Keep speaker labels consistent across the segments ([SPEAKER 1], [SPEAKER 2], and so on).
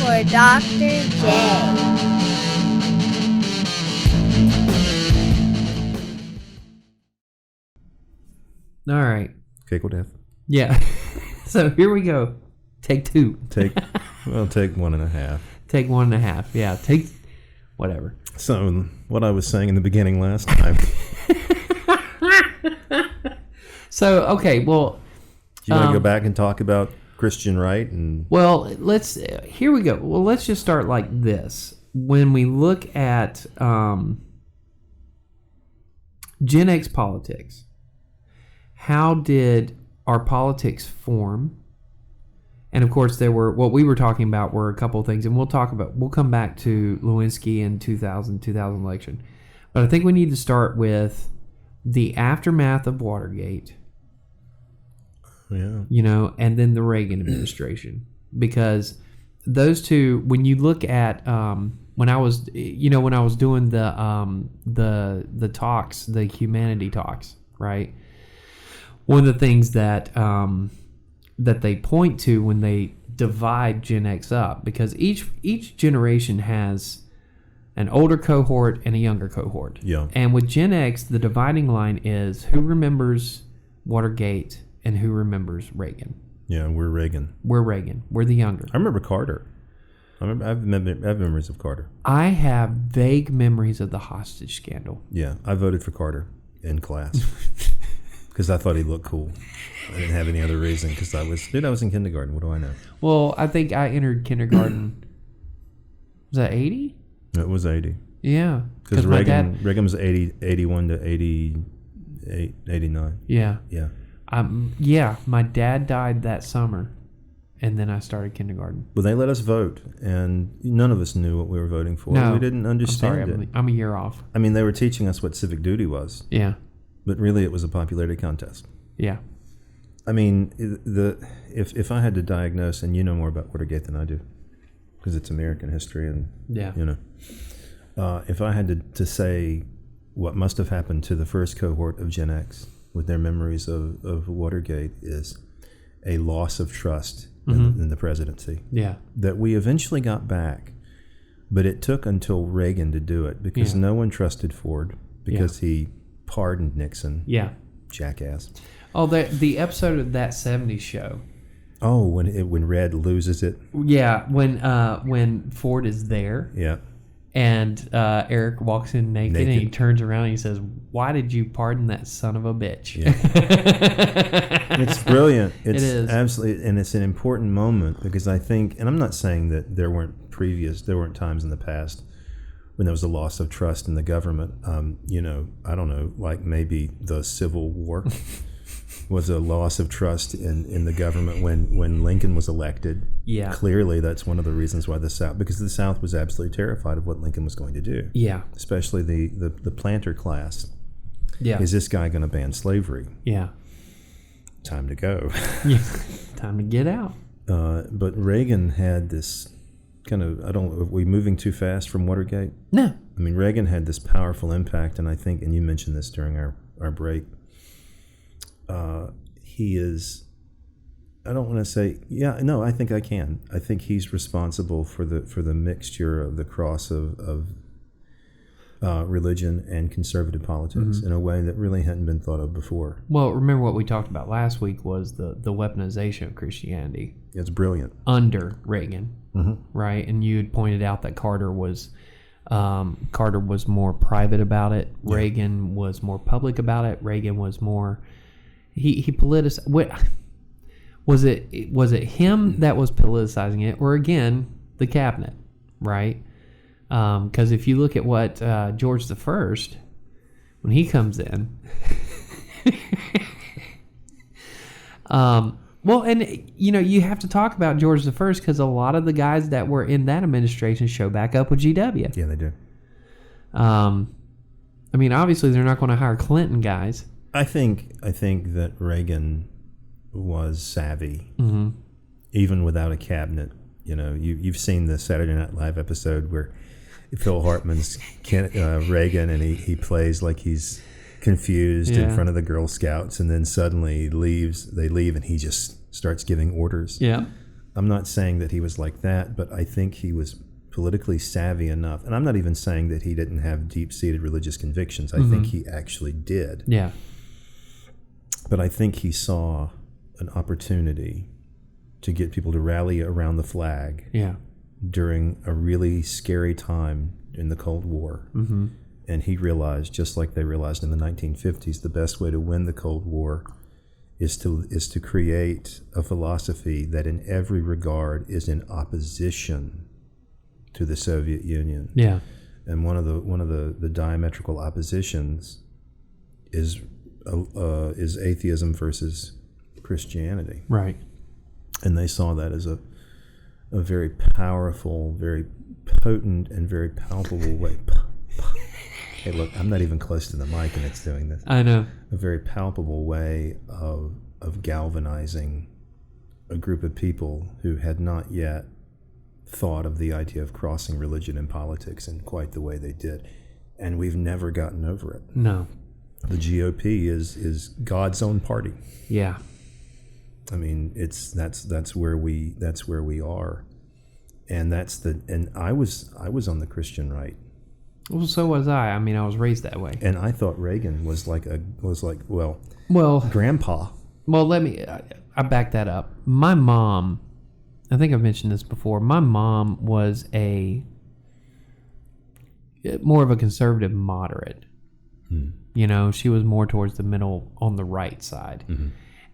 [SPEAKER 1] for Dr. J.
[SPEAKER 2] All right.
[SPEAKER 3] Cake or death?
[SPEAKER 2] Yeah. So here we go. Take two.
[SPEAKER 3] Take 1.5.
[SPEAKER 2] Take 1.5. Yeah. Take whatever.
[SPEAKER 3] So what I was saying in the beginning last time.
[SPEAKER 2] So, okay. Well,
[SPEAKER 3] Do you want to go back and talk about Christian right?
[SPEAKER 2] Well, here we go. Well, let's just start like this. When we look at Gen X politics, how did our politics form? And of course, what we were talking about were a couple of things, and we'll come back to Lewinsky in 2000 election. But I think we need to start with the aftermath of Watergate.
[SPEAKER 3] Yeah.
[SPEAKER 2] And then the Reagan administration, because those two, when you look at when I was doing the talks, the humanity talks, right? One of the things that they point to when they divide Gen X up, because each generation has an older cohort and a younger cohort.
[SPEAKER 3] Yeah.
[SPEAKER 2] And with Gen X, the dividing line is who remembers Watergate and who remembers Reagan.
[SPEAKER 3] Yeah, we're Reagan.
[SPEAKER 2] We're Reagan. We're the younger.
[SPEAKER 3] I remember Carter. I have memories of Carter.
[SPEAKER 2] I have vague memories of the hostage scandal.
[SPEAKER 3] Yeah, I voted for Carter in class because I thought he looked cool. I didn't have any other reason because I was in kindergarten. What do I know?
[SPEAKER 2] Well, I think I entered kindergarten. Was that 80?
[SPEAKER 3] It was 80.
[SPEAKER 2] Yeah.
[SPEAKER 3] Because Reagan was 81 to 88, 89.
[SPEAKER 2] Yeah.
[SPEAKER 3] Yeah.
[SPEAKER 2] Yeah, my dad died that summer, and then I started kindergarten.
[SPEAKER 3] But they let us vote, and none of us knew what we were voting for.
[SPEAKER 2] No,
[SPEAKER 3] we didn't understand it.
[SPEAKER 2] I'm a year off.
[SPEAKER 3] I mean, they were teaching us what civic duty was.
[SPEAKER 2] Yeah.
[SPEAKER 3] But really, it was a popularity contest.
[SPEAKER 2] Yeah.
[SPEAKER 3] I mean, if I had to diagnose, and you know more about Watergate than I do, because it's American history, and if I had to say what must have happened to the first cohort of Gen X with their memories of Watergate is a loss of trust in the presidency.
[SPEAKER 2] Yeah.
[SPEAKER 3] That we eventually got back, but it took until Reagan to do it because no one trusted Ford because he pardoned Nixon.
[SPEAKER 2] Yeah.
[SPEAKER 3] Jackass.
[SPEAKER 2] Oh, the episode of That 70s Show.
[SPEAKER 3] Oh, when Red loses it.
[SPEAKER 2] Yeah, when Ford is there.
[SPEAKER 3] Yeah.
[SPEAKER 2] And Eric walks in naked and he turns around and he says, "Why did you pardon that son of a bitch?"
[SPEAKER 3] Yeah. It's brilliant.
[SPEAKER 2] It is.
[SPEAKER 3] Absolutely, and it's an important moment because I think, and I'm not saying that there weren't times in the past when there was a loss of trust in the government. I don't know, like maybe the Civil War was a loss of trust in the government when Lincoln was elected.
[SPEAKER 2] Yeah.
[SPEAKER 3] Clearly, that's one of the reasons why the South was absolutely terrified of what Lincoln was going to do.
[SPEAKER 2] Yeah.
[SPEAKER 3] Especially the planter class.
[SPEAKER 2] Yeah.
[SPEAKER 3] Is this guy going to ban slavery?
[SPEAKER 2] Yeah.
[SPEAKER 3] Time to go.
[SPEAKER 2] Yeah. Time to get out.
[SPEAKER 3] But Reagan had this kind of, are we moving too fast from Watergate?
[SPEAKER 2] No.
[SPEAKER 3] I mean, Reagan had this powerful impact, and I think, and you mentioned this during our break, he is, I don't want to say, I think I can. I think he's responsible for the mixture of the cross of religion and conservative politics in a way that really hadn't been thought of before.
[SPEAKER 2] Well, remember what we talked about last week was the weaponization of Christianity.
[SPEAKER 3] It's brilliant.
[SPEAKER 2] Under Reagan, right? And you had pointed out that Carter was more private about it. Yeah. Reagan was more public about it. Reagan was more... He politicized. Was it him that was politicizing it, or again the cabinet, right? Because if you look at what George the First, when he comes in, well, and you have to talk about George the First because a lot of the guys that were in that administration show back up with GW.
[SPEAKER 3] Yeah, they do.
[SPEAKER 2] I mean, obviously they're not going to hire Clinton guys.
[SPEAKER 3] I think that Reagan was savvy, even without a cabinet. You've seen the Saturday Night Live episode where Phil Hartman's Reagan, and he plays like he's confused in front of the Girl Scouts, and then suddenly they leave, and he just starts giving orders.
[SPEAKER 2] Yeah.
[SPEAKER 3] I'm not saying that he was like that, but I think he was politically savvy enough. And I'm not even saying that he didn't have deep-seated religious convictions. I think he actually did.
[SPEAKER 2] Yeah.
[SPEAKER 3] But I think he saw an opportunity to get people to rally around the flag
[SPEAKER 2] Yeah.
[SPEAKER 3] during a really scary time in the Cold War.
[SPEAKER 2] Mm-hmm.
[SPEAKER 3] And he realized, just like they realized in the 1950s, the best way to win the Cold War is to create a philosophy that in every regard is in opposition to the Soviet Union.
[SPEAKER 2] Yeah.
[SPEAKER 3] And one of the diametrical oppositions is atheism versus Christianity.
[SPEAKER 2] Right.
[SPEAKER 3] And they saw that as a very powerful, very potent, and very palpable way. Hey, look, I'm not even close to the mic and it's doing this.
[SPEAKER 2] I know.
[SPEAKER 3] A very palpable way of galvanizing a group of people who had not yet thought of the idea of crossing religion and politics in quite the way they did. And we've never gotten over it.
[SPEAKER 2] No.
[SPEAKER 3] The GOP is God's own party.
[SPEAKER 2] Yeah.
[SPEAKER 3] I mean, that's where we are. And I was on the Christian right.
[SPEAKER 2] Well, so was I. I mean, I was raised that way.
[SPEAKER 3] And I thought Reagan was like
[SPEAKER 2] Well,
[SPEAKER 3] grandpa.
[SPEAKER 2] Well, I back that up. My mom, I think I've mentioned this before. My mom was more of a conservative moderate. You know, she was more towards the middle on the right side. Mm-hmm.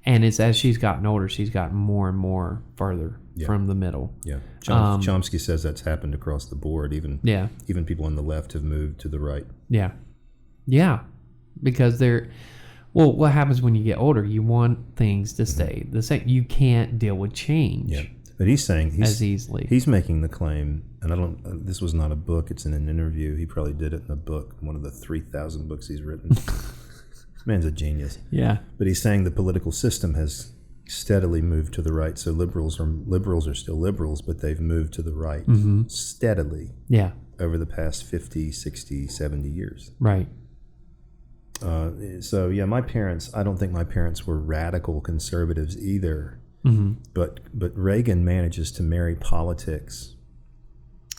[SPEAKER 2] And it's as she's gotten older, she's gotten more and more further from the middle. Yeah.
[SPEAKER 3] Chomsky says that's happened across the board. Even people on the left have moved to the right.
[SPEAKER 2] Yeah. Yeah. Because what happens when you get older? You want things to stay the same. You can't deal with change.
[SPEAKER 3] Yeah. But he's saying
[SPEAKER 2] as easily.
[SPEAKER 3] He's making the claim, and this was not a book, it's in an interview. He probably did it in a book, one of the 3,000 books he's written. This man's a genius.
[SPEAKER 2] Yeah.
[SPEAKER 3] But he's saying the political system has steadily moved to the right. So liberals are still liberals, but they've moved to the right steadily over the past 50, 60, 70 years.
[SPEAKER 2] Right.
[SPEAKER 3] So, my parents, I don't think my parents were radical conservatives either. Mm-hmm. But Reagan manages to marry politics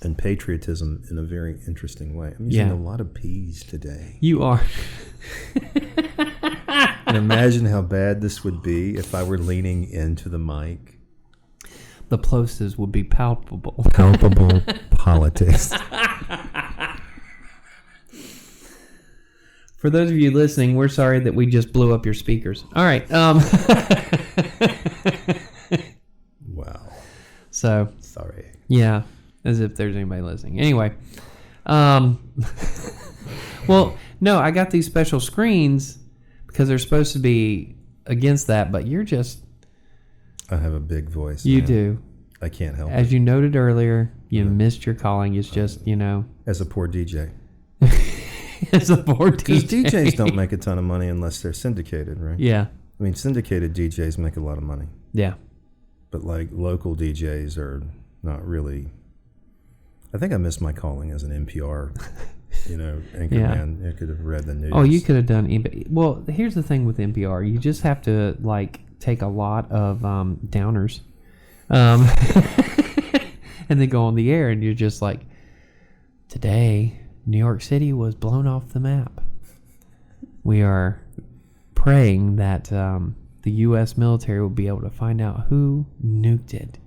[SPEAKER 3] and patriotism in a very interesting way. I'm using a lot of P's today.
[SPEAKER 2] You are.
[SPEAKER 3] And imagine how bad this would be if I were leaning into the mic.
[SPEAKER 2] The plosives would be palpable.
[SPEAKER 3] Palpable politics.
[SPEAKER 2] For those of you listening, we're sorry that we just blew up your speakers. All right.
[SPEAKER 3] Wow.
[SPEAKER 2] So.
[SPEAKER 3] Sorry.
[SPEAKER 2] Yeah. As if there's anybody listening. Anyway. Well, no, I got these special screens because they're supposed to be against that, but you're just...
[SPEAKER 3] I have a big voice.
[SPEAKER 2] You do.
[SPEAKER 3] I can't help it.
[SPEAKER 2] As you noted earlier, you missed your calling. It's just,
[SPEAKER 3] As a poor DJ.
[SPEAKER 2] As a poor DJ.
[SPEAKER 3] Because DJs don't make a ton of money unless they're syndicated, right?
[SPEAKER 2] Yeah.
[SPEAKER 3] I mean, syndicated DJs make a lot of money.
[SPEAKER 2] Yeah.
[SPEAKER 3] But like local DJs are not really... I think I missed my calling as an NPR, anchorman. I could have read the news.
[SPEAKER 2] Oh, you could have done... Well, here's the thing with NPR. You just have to, take a lot of downers. And then go on the air, and you're just like, today, New York City was blown off the map. We are praying that the U.S. military will be able to find out who nuked it.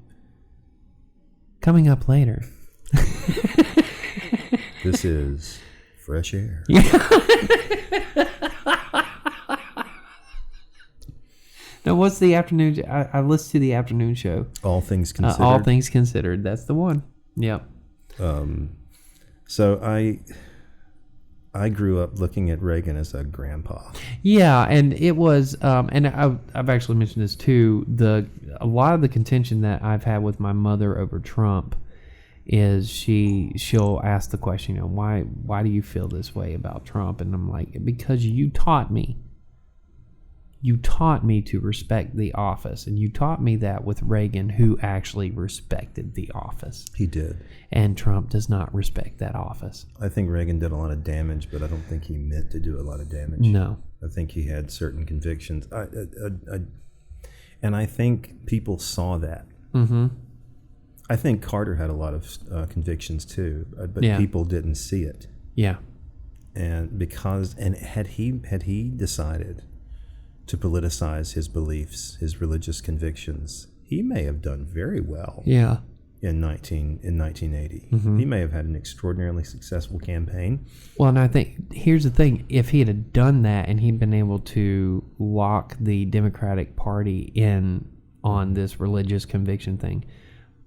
[SPEAKER 2] Coming up later.
[SPEAKER 3] This is Fresh Air.
[SPEAKER 2] Now, what's the afternoon? I listened to the afternoon show.
[SPEAKER 3] All Things Considered.
[SPEAKER 2] All Things Considered. That's the one. Yep.
[SPEAKER 3] So I grew up looking at Reagan as a grandpa.
[SPEAKER 2] Yeah, and it was, and I've actually mentioned this too. A lot of the contention that I've had with my mother over Trump is she'll ask the question, why do you feel this way about Trump? And I'm like, because you taught me. You taught me to respect the office, and you taught me that with Reagan, who actually respected the office.
[SPEAKER 3] He did.
[SPEAKER 2] And Trump does not respect that office.
[SPEAKER 3] I think Reagan did a lot of damage, but I don't think he meant to do a lot of damage.
[SPEAKER 2] No.
[SPEAKER 3] I think he had certain convictions. And I think people saw that.
[SPEAKER 2] Mm-hmm.
[SPEAKER 3] I think Carter had a lot of convictions too, but
[SPEAKER 2] Yeah.
[SPEAKER 3] people didn't see it.
[SPEAKER 2] Yeah.
[SPEAKER 3] And had he decided to politicize his beliefs, his religious convictions, he may have done very well.
[SPEAKER 2] Yeah.
[SPEAKER 3] In 1980,
[SPEAKER 2] Mm-hmm.
[SPEAKER 3] he may have had an extraordinarily successful campaign.
[SPEAKER 2] Well, and I think here's the thing: if he had done that and he'd been able to lock the Democratic Party in on this religious conviction thing,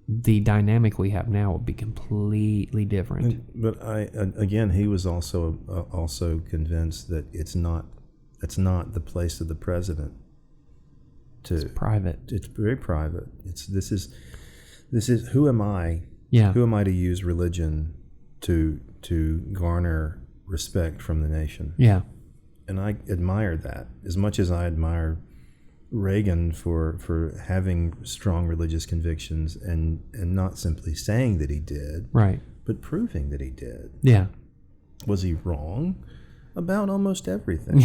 [SPEAKER 2] the dynamic we have now would be completely different.
[SPEAKER 3] But again, he was also convinced that it's not the place of the president.
[SPEAKER 2] It's private.
[SPEAKER 3] It's very private. This is who am I?
[SPEAKER 2] Yeah.
[SPEAKER 3] Who am I to use religion to garner respect from the nation?
[SPEAKER 2] Yeah.
[SPEAKER 3] And I admire that as much as I admire Reagan for having strong religious convictions and not simply saying that he did,
[SPEAKER 2] Right.
[SPEAKER 3] but proving that he did.
[SPEAKER 2] Yeah.
[SPEAKER 3] Was he wrong about almost everything?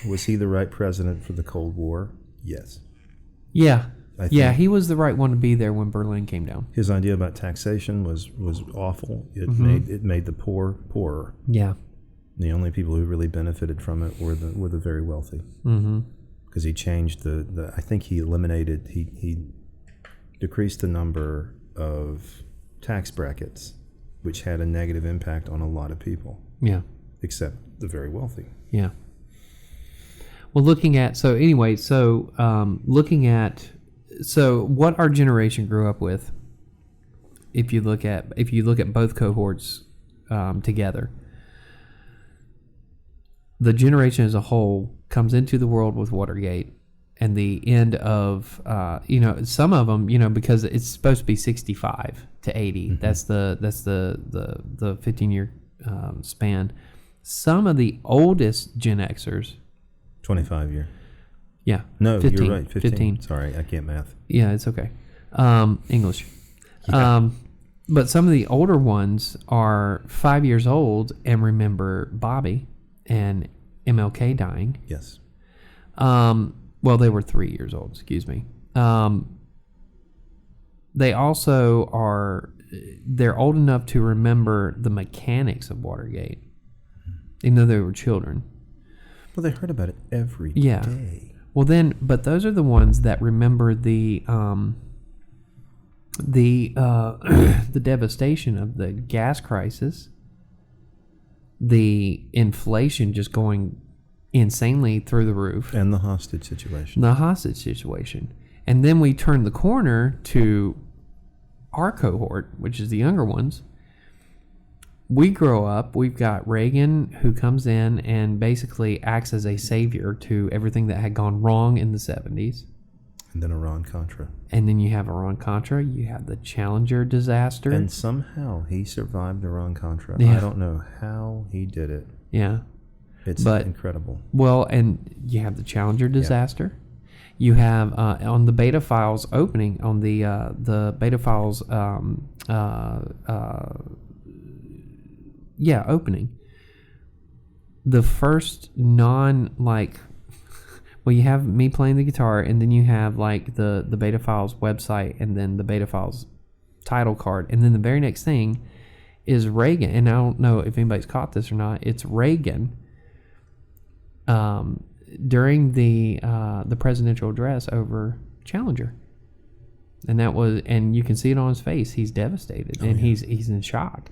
[SPEAKER 3] Was he the right president for the Cold War? Yes.
[SPEAKER 2] Yeah.
[SPEAKER 3] I think
[SPEAKER 2] Yeah. He was the right one to be there when Berlin came down.
[SPEAKER 3] his idea about taxation was awful. It made the poor poorer.
[SPEAKER 2] Yeah.
[SPEAKER 3] The only people who really benefited from it were the very wealthy.
[SPEAKER 2] Mm-hmm.
[SPEAKER 3] Because he changed I think he decreased the number of tax brackets, which had a negative impact on a lot of people,
[SPEAKER 2] Yeah.
[SPEAKER 3] except the very wealthy.
[SPEAKER 2] Yeah. Well, looking at what our generation grew up with, if you look at both cohorts together, the generation as a whole comes into the world with Watergate and the end of some of them, because it's supposed to be 65 to 80.
[SPEAKER 3] Mm-hmm.
[SPEAKER 2] That's the 15-year span. Some of the oldest Gen Xers,
[SPEAKER 3] 25 year.
[SPEAKER 2] yeah,
[SPEAKER 3] No,
[SPEAKER 2] 15,
[SPEAKER 3] you're right. 15. Sorry, I can't math.
[SPEAKER 2] Yeah, it's okay. English.
[SPEAKER 3] Yeah.
[SPEAKER 2] But some of the older ones are 5 years old and remember Bobby and MLK dying.
[SPEAKER 3] Yes.
[SPEAKER 2] Well, they were 3 years old, excuse me. They also they're old enough to remember the mechanics of Watergate, even though they were children.
[SPEAKER 3] Well, they heard about it every
[SPEAKER 2] Yeah.
[SPEAKER 3] day.
[SPEAKER 2] Well, but those are the ones that remember the the devastation of the gas crisis, the inflation just going insanely through the roof,
[SPEAKER 3] And the hostage situation.
[SPEAKER 2] the hostage situation. And then we turn the corner to our cohort, which is the younger ones. We grow up, we've got Reagan who comes in and basically acts as a savior to everything that had gone wrong in the 70s.
[SPEAKER 3] And then Iran-Contra.
[SPEAKER 2] And then you have Iran-Contra, you have the Challenger disaster.
[SPEAKER 3] And somehow he survived Iran-Contra.
[SPEAKER 2] Yeah.
[SPEAKER 3] I don't know how he did it.
[SPEAKER 2] Yeah.
[SPEAKER 3] It's
[SPEAKER 2] But-
[SPEAKER 3] incredible.
[SPEAKER 2] Well, and you have the Challenger disaster. You have on the Beta Files opening, on the Beta Files opening. The first well, you have me playing the guitar, and then you have like the Beta Files website, and then the Beta Files title card, and then the very next thing is Reagan. And I don't know if anybody's caught this or not. It's Reagan during the presidential address over Challenger, and you can see it on his face. He's devastated, and
[SPEAKER 3] yeah.
[SPEAKER 2] he's in shock.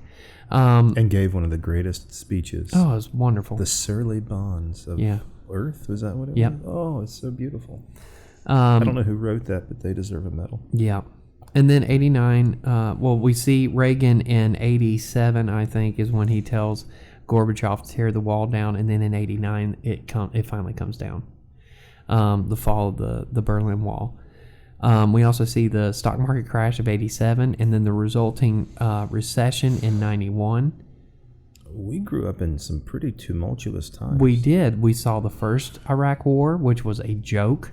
[SPEAKER 3] And gave one of the greatest speeches.
[SPEAKER 2] Oh, it's wonderful.
[SPEAKER 3] The Surly Bonds of
[SPEAKER 2] Yeah.
[SPEAKER 3] Earth, was that what it
[SPEAKER 2] Yep.
[SPEAKER 3] was? Oh, it's so beautiful. I don't know who wrote that, but they deserve a medal.
[SPEAKER 2] Yeah. And then 89, we see Reagan in 87, I think, is when he tells Gorbachev to tear the wall down, and then in 89, it finally comes down. The fall of the Berlin Wall. We also see the stock market crash of 87, and then the resulting recession in 91.
[SPEAKER 3] We grew up in some pretty tumultuous times.
[SPEAKER 2] We did. We saw the first Iraq War, which was a joke,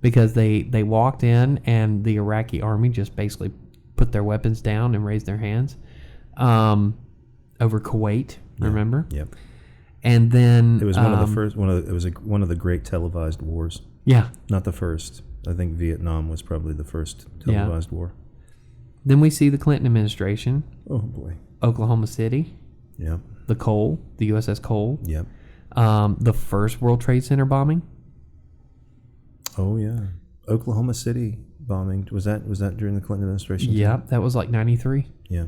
[SPEAKER 2] because they walked in and the Iraqi army just basically put their weapons down and raised their hands over Kuwait. Remember?
[SPEAKER 3] Yep.
[SPEAKER 2] And then
[SPEAKER 3] It was one of the first. It was one of the great televised wars.
[SPEAKER 2] Yeah.
[SPEAKER 3] Not the first. I think Vietnam was probably the first televised war.
[SPEAKER 2] Then we see the Clinton administration,
[SPEAKER 3] Oh boy.
[SPEAKER 2] Oklahoma City,
[SPEAKER 3] Yeah.
[SPEAKER 2] the Cole, the USS Cole,
[SPEAKER 3] Yep.
[SPEAKER 2] the first World Trade Center bombing.
[SPEAKER 3] Oh yeah. Oklahoma City bombing, was that during the Clinton administration?
[SPEAKER 2] Yep, that was like 93.
[SPEAKER 3] Yeah.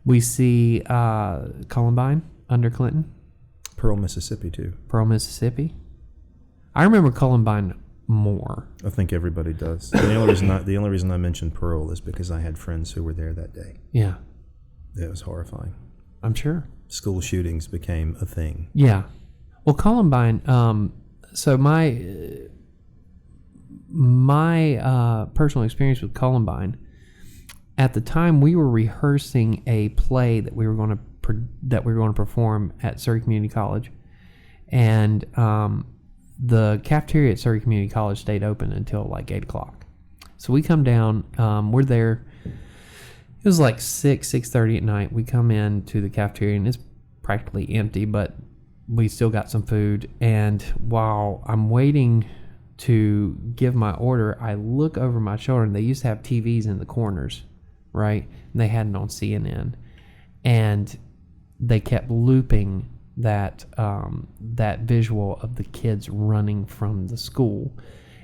[SPEAKER 2] We see Columbine under Clinton,
[SPEAKER 3] Pearl, Mississippi too.
[SPEAKER 2] Pearl, Mississippi. I remember Columbine more.
[SPEAKER 3] I think everybody does. The only reason I mentioned Pearl is because I had friends who were there that day.
[SPEAKER 2] Yeah,
[SPEAKER 3] It was horrifying.
[SPEAKER 2] I'm sure.
[SPEAKER 3] School shootings became a thing.
[SPEAKER 2] Yeah. Well, Columbine. So my personal experience with Columbine. At the time, we were rehearsing a play that we were going to perform at Surrey Community College, and the cafeteria at Surrey Community College stayed open until like 8:00. So we come down. We're there. It was like 6:30 at night. We come in to the cafeteria and it's practically empty, but we still got some food. And while I'm waiting to give my order, I look over my shoulder, and they used to have TVs in the corners, right? And they had it on CNN, and they kept looping that visual of the kids running from the school.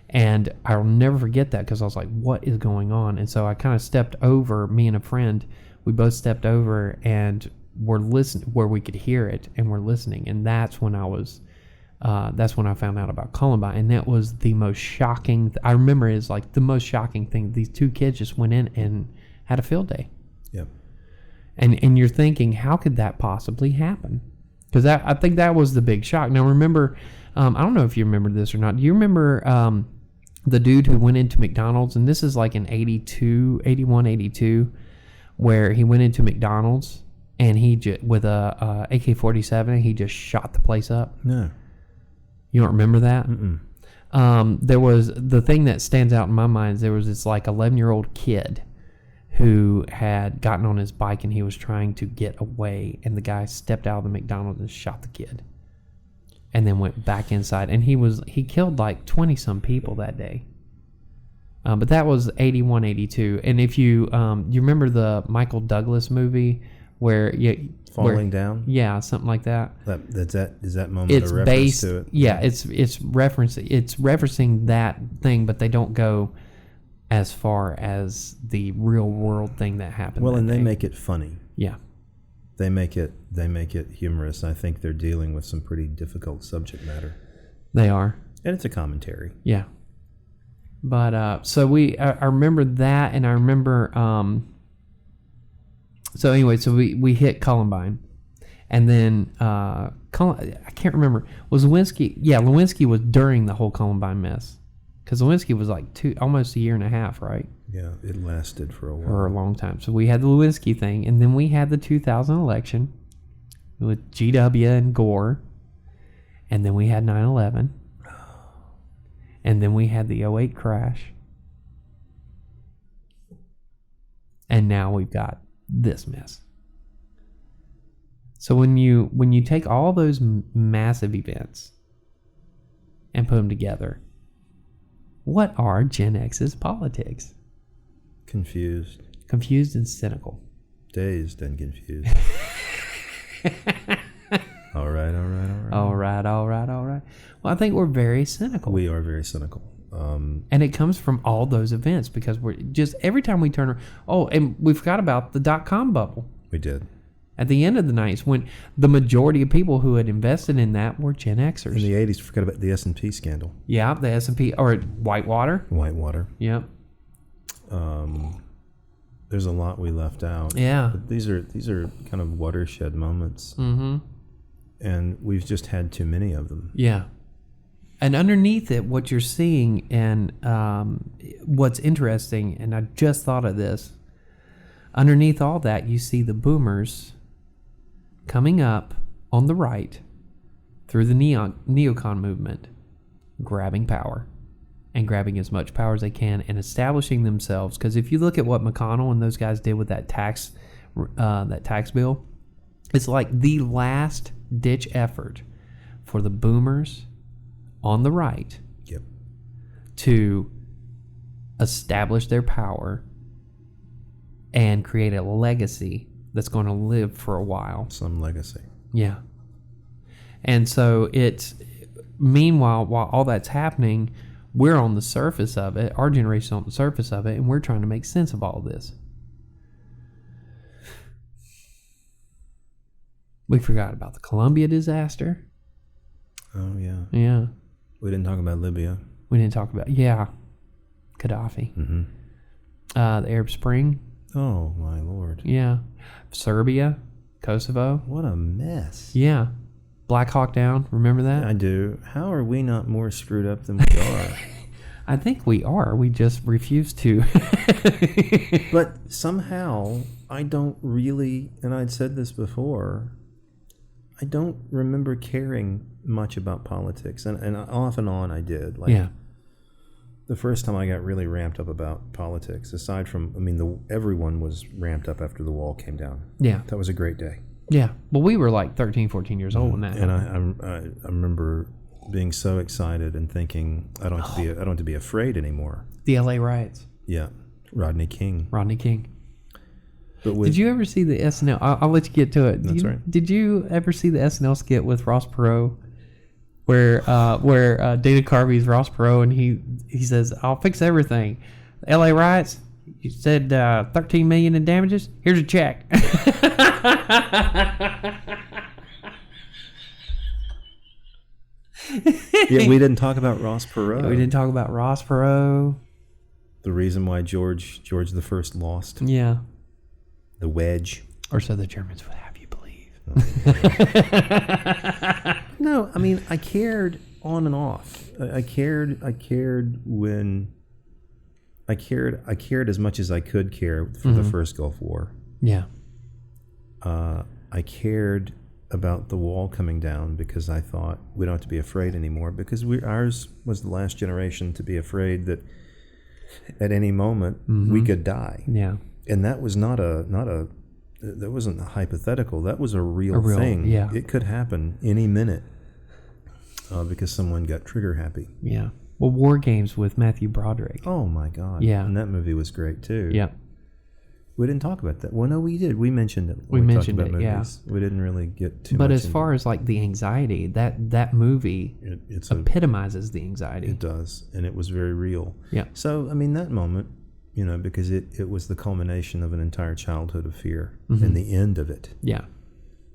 [SPEAKER 2] And I'll never forget that, because I was like, what is going on? And so I kind of stepped over, me and a friend, we both stepped over and were listening where we could hear it, and we're listening. And that's when that's when I found out about Columbine. And that was the most shocking, I remember it as like the most shocking thing. These two kids just went in and had a field day.
[SPEAKER 3] Yep.
[SPEAKER 2] And you're thinking, how could that possibly happen? Because I think that was the big shock. Now remember, I don't know if you remember this or not. Do you remember the dude who went into McDonald's, and this is like in 81, 82, where he went into McDonald's and he with a AK-47, he just shot the place up?
[SPEAKER 3] No.
[SPEAKER 2] You don't remember that?
[SPEAKER 3] Mm-mm.
[SPEAKER 2] There was, the thing that stands out in my mind is there was this like 11-year-old kid who had gotten on his bike and he was trying to get away, and the guy stepped out of the McDonald's and shot the kid, and then went back inside, and he killed like 20 some people that day. But that was 81, 82. And if you remember the Michael Douglas movie where
[SPEAKER 3] Falling Down?
[SPEAKER 2] Yeah, something like that.
[SPEAKER 3] Is that moment
[SPEAKER 2] It's
[SPEAKER 3] a reference
[SPEAKER 2] based,
[SPEAKER 3] to it?
[SPEAKER 2] yeah, it's referencing that thing, but they don't go as far as the real world thing that happened.
[SPEAKER 3] Well,
[SPEAKER 2] that
[SPEAKER 3] and they
[SPEAKER 2] day.
[SPEAKER 3] make it funny.
[SPEAKER 2] Yeah.
[SPEAKER 3] They make it humorous. I think they're dealing with some pretty difficult subject matter.
[SPEAKER 2] They are.
[SPEAKER 3] And it's a commentary.
[SPEAKER 2] Yeah. But so I remember that, and I remember so anyway, so we hit Columbine, and then I can't remember, was Lewinsky? Yeah, Lewinsky was during the whole Columbine mess, because Lewinsky was like almost a year and a half, right?
[SPEAKER 3] Yeah, it lasted for a while.
[SPEAKER 2] For a long time. So we had the Lewinsky thing, and then we had the 2000 election with GW and Gore, and then we had 9/11, and then we had the 08 crash, and now we've got this mess. So when you take all those massive events and put them together, what are Gen X's politics?
[SPEAKER 3] Confused.
[SPEAKER 2] Confused and cynical.
[SPEAKER 3] Dazed and confused. All right.
[SPEAKER 2] All right. Well, I think we're very cynical.
[SPEAKER 3] We are very cynical.
[SPEAKER 2] And it comes from all those events, because we're just, every time we turn, and we forgot about the .com bubble.
[SPEAKER 3] We did.
[SPEAKER 2] At the end of the 90s, when the majority of people who had invested in that were Gen Xers.
[SPEAKER 3] In the 80s, forgot about the S&P scandal.
[SPEAKER 2] Yeah, the S&P, or Whitewater.
[SPEAKER 3] Whitewater.
[SPEAKER 2] Yep.
[SPEAKER 3] There's a lot we left out.
[SPEAKER 2] Yeah.
[SPEAKER 3] But these are kind of watershed moments.
[SPEAKER 2] Mm-hmm.
[SPEAKER 3] And we've just had too many of them.
[SPEAKER 2] Yeah. And underneath it, what you're seeing, and what's interesting, and I just thought of this, underneath all that, you see the boomers coming up on the right through the neocon movement, grabbing power, and grabbing as much power as they can, and establishing themselves. Because if you look at what McConnell and those guys did with that tax bill, it's like the last ditch effort for the boomers on the right
[SPEAKER 3] Yep.
[SPEAKER 2] to establish their power and create a legacy that's going to live for a while.
[SPEAKER 3] Some legacy.
[SPEAKER 2] Yeah. And so meanwhile, while all that's happening, we're on the surface of it, our generation's on the surface of it, and we're trying to make sense of all of this. We forgot about the Columbia disaster.
[SPEAKER 3] Oh, yeah.
[SPEAKER 2] Yeah.
[SPEAKER 3] We didn't talk about Libya.
[SPEAKER 2] We didn't talk about, Gaddafi.
[SPEAKER 3] Mm-hmm.
[SPEAKER 2] The Arab Spring.
[SPEAKER 3] Oh, my Lord.
[SPEAKER 2] Yeah. Serbia, Kosovo.
[SPEAKER 3] What a mess.
[SPEAKER 2] Yeah. Black Hawk Down. Remember that?
[SPEAKER 3] I do. How are we not more screwed up than we are?
[SPEAKER 2] I think we are. We just refuse to.
[SPEAKER 3] But somehow, I don't really, and I'd said this before, I don't remember caring much about politics. And off and on I did. Like,
[SPEAKER 2] yeah.
[SPEAKER 3] The first time I got really ramped up about politics, aside from, everyone was ramped up after the wall came down.
[SPEAKER 2] Yeah.
[SPEAKER 3] That was a great day.
[SPEAKER 2] Yeah. Well, we were like 13, 14 years old when that happened.
[SPEAKER 3] And I remember being so excited and thinking, I don't have to be afraid anymore.
[SPEAKER 2] The LA riots.
[SPEAKER 3] Yeah. Rodney King. But
[SPEAKER 2] Did you ever see the SNL? I'll let you get to it.
[SPEAKER 3] That's right.
[SPEAKER 2] Did you ever see the SNL skit with Ross Perot, where Dana Carvey's Ross Perot, and he says, "I'll fix everything." LA riots. You said $13 million in damages. Here's a check.
[SPEAKER 3] Yeah, we didn't talk about Ross Perot.
[SPEAKER 2] We didn't talk about Ross Perot.
[SPEAKER 3] The reason why George the First lost.
[SPEAKER 2] Yeah.
[SPEAKER 3] The wedge.
[SPEAKER 2] Or so the Germans would have you believe.
[SPEAKER 3] No, I cared on and off. I cared when I cared as much as I could care for the first Gulf War.
[SPEAKER 2] Yeah.
[SPEAKER 3] I cared about the wall coming down because I thought we don't have to be afraid anymore, because ours was the last generation to be afraid that at any moment we could die.
[SPEAKER 2] Yeah.
[SPEAKER 3] And that was that wasn't a hypothetical. That was a real thing.
[SPEAKER 2] Yeah.
[SPEAKER 3] It could happen any minute because someone got trigger happy.
[SPEAKER 2] Yeah. Well, War Games with Matthew Broderick.
[SPEAKER 3] Oh my God.
[SPEAKER 2] Yeah.
[SPEAKER 3] And that movie was great too.
[SPEAKER 2] Yeah.
[SPEAKER 3] We didn't talk about that. Well, no, we did. We mentioned it.
[SPEAKER 2] We mentioned
[SPEAKER 3] talked about
[SPEAKER 2] it,
[SPEAKER 3] movies. We didn't really get too much.
[SPEAKER 2] But as far as like the anxiety, that movie
[SPEAKER 3] it
[SPEAKER 2] epitomizes the anxiety.
[SPEAKER 3] It does, and it was very real.
[SPEAKER 2] Yeah.
[SPEAKER 3] So, that moment, because it was the culmination of an entire childhood of fear, and the end of it.
[SPEAKER 2] Yeah.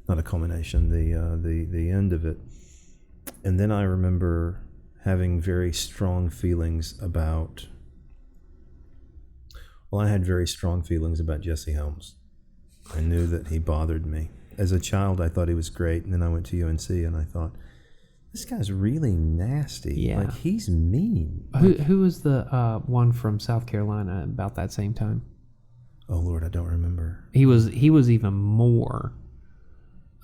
[SPEAKER 3] Not a culmination, the end of it. And then I remember having very strong feelings about... Well, I had very strong feelings about Jesse Helms. I knew that he bothered me. As a child, I thought he was great, and then I went to UNC, and I thought, this guy's really nasty.
[SPEAKER 2] Yeah.
[SPEAKER 3] Like, he's mean.
[SPEAKER 2] Who was the one from South Carolina about that same time?
[SPEAKER 3] Oh, Lord, I don't remember.
[SPEAKER 2] He was even more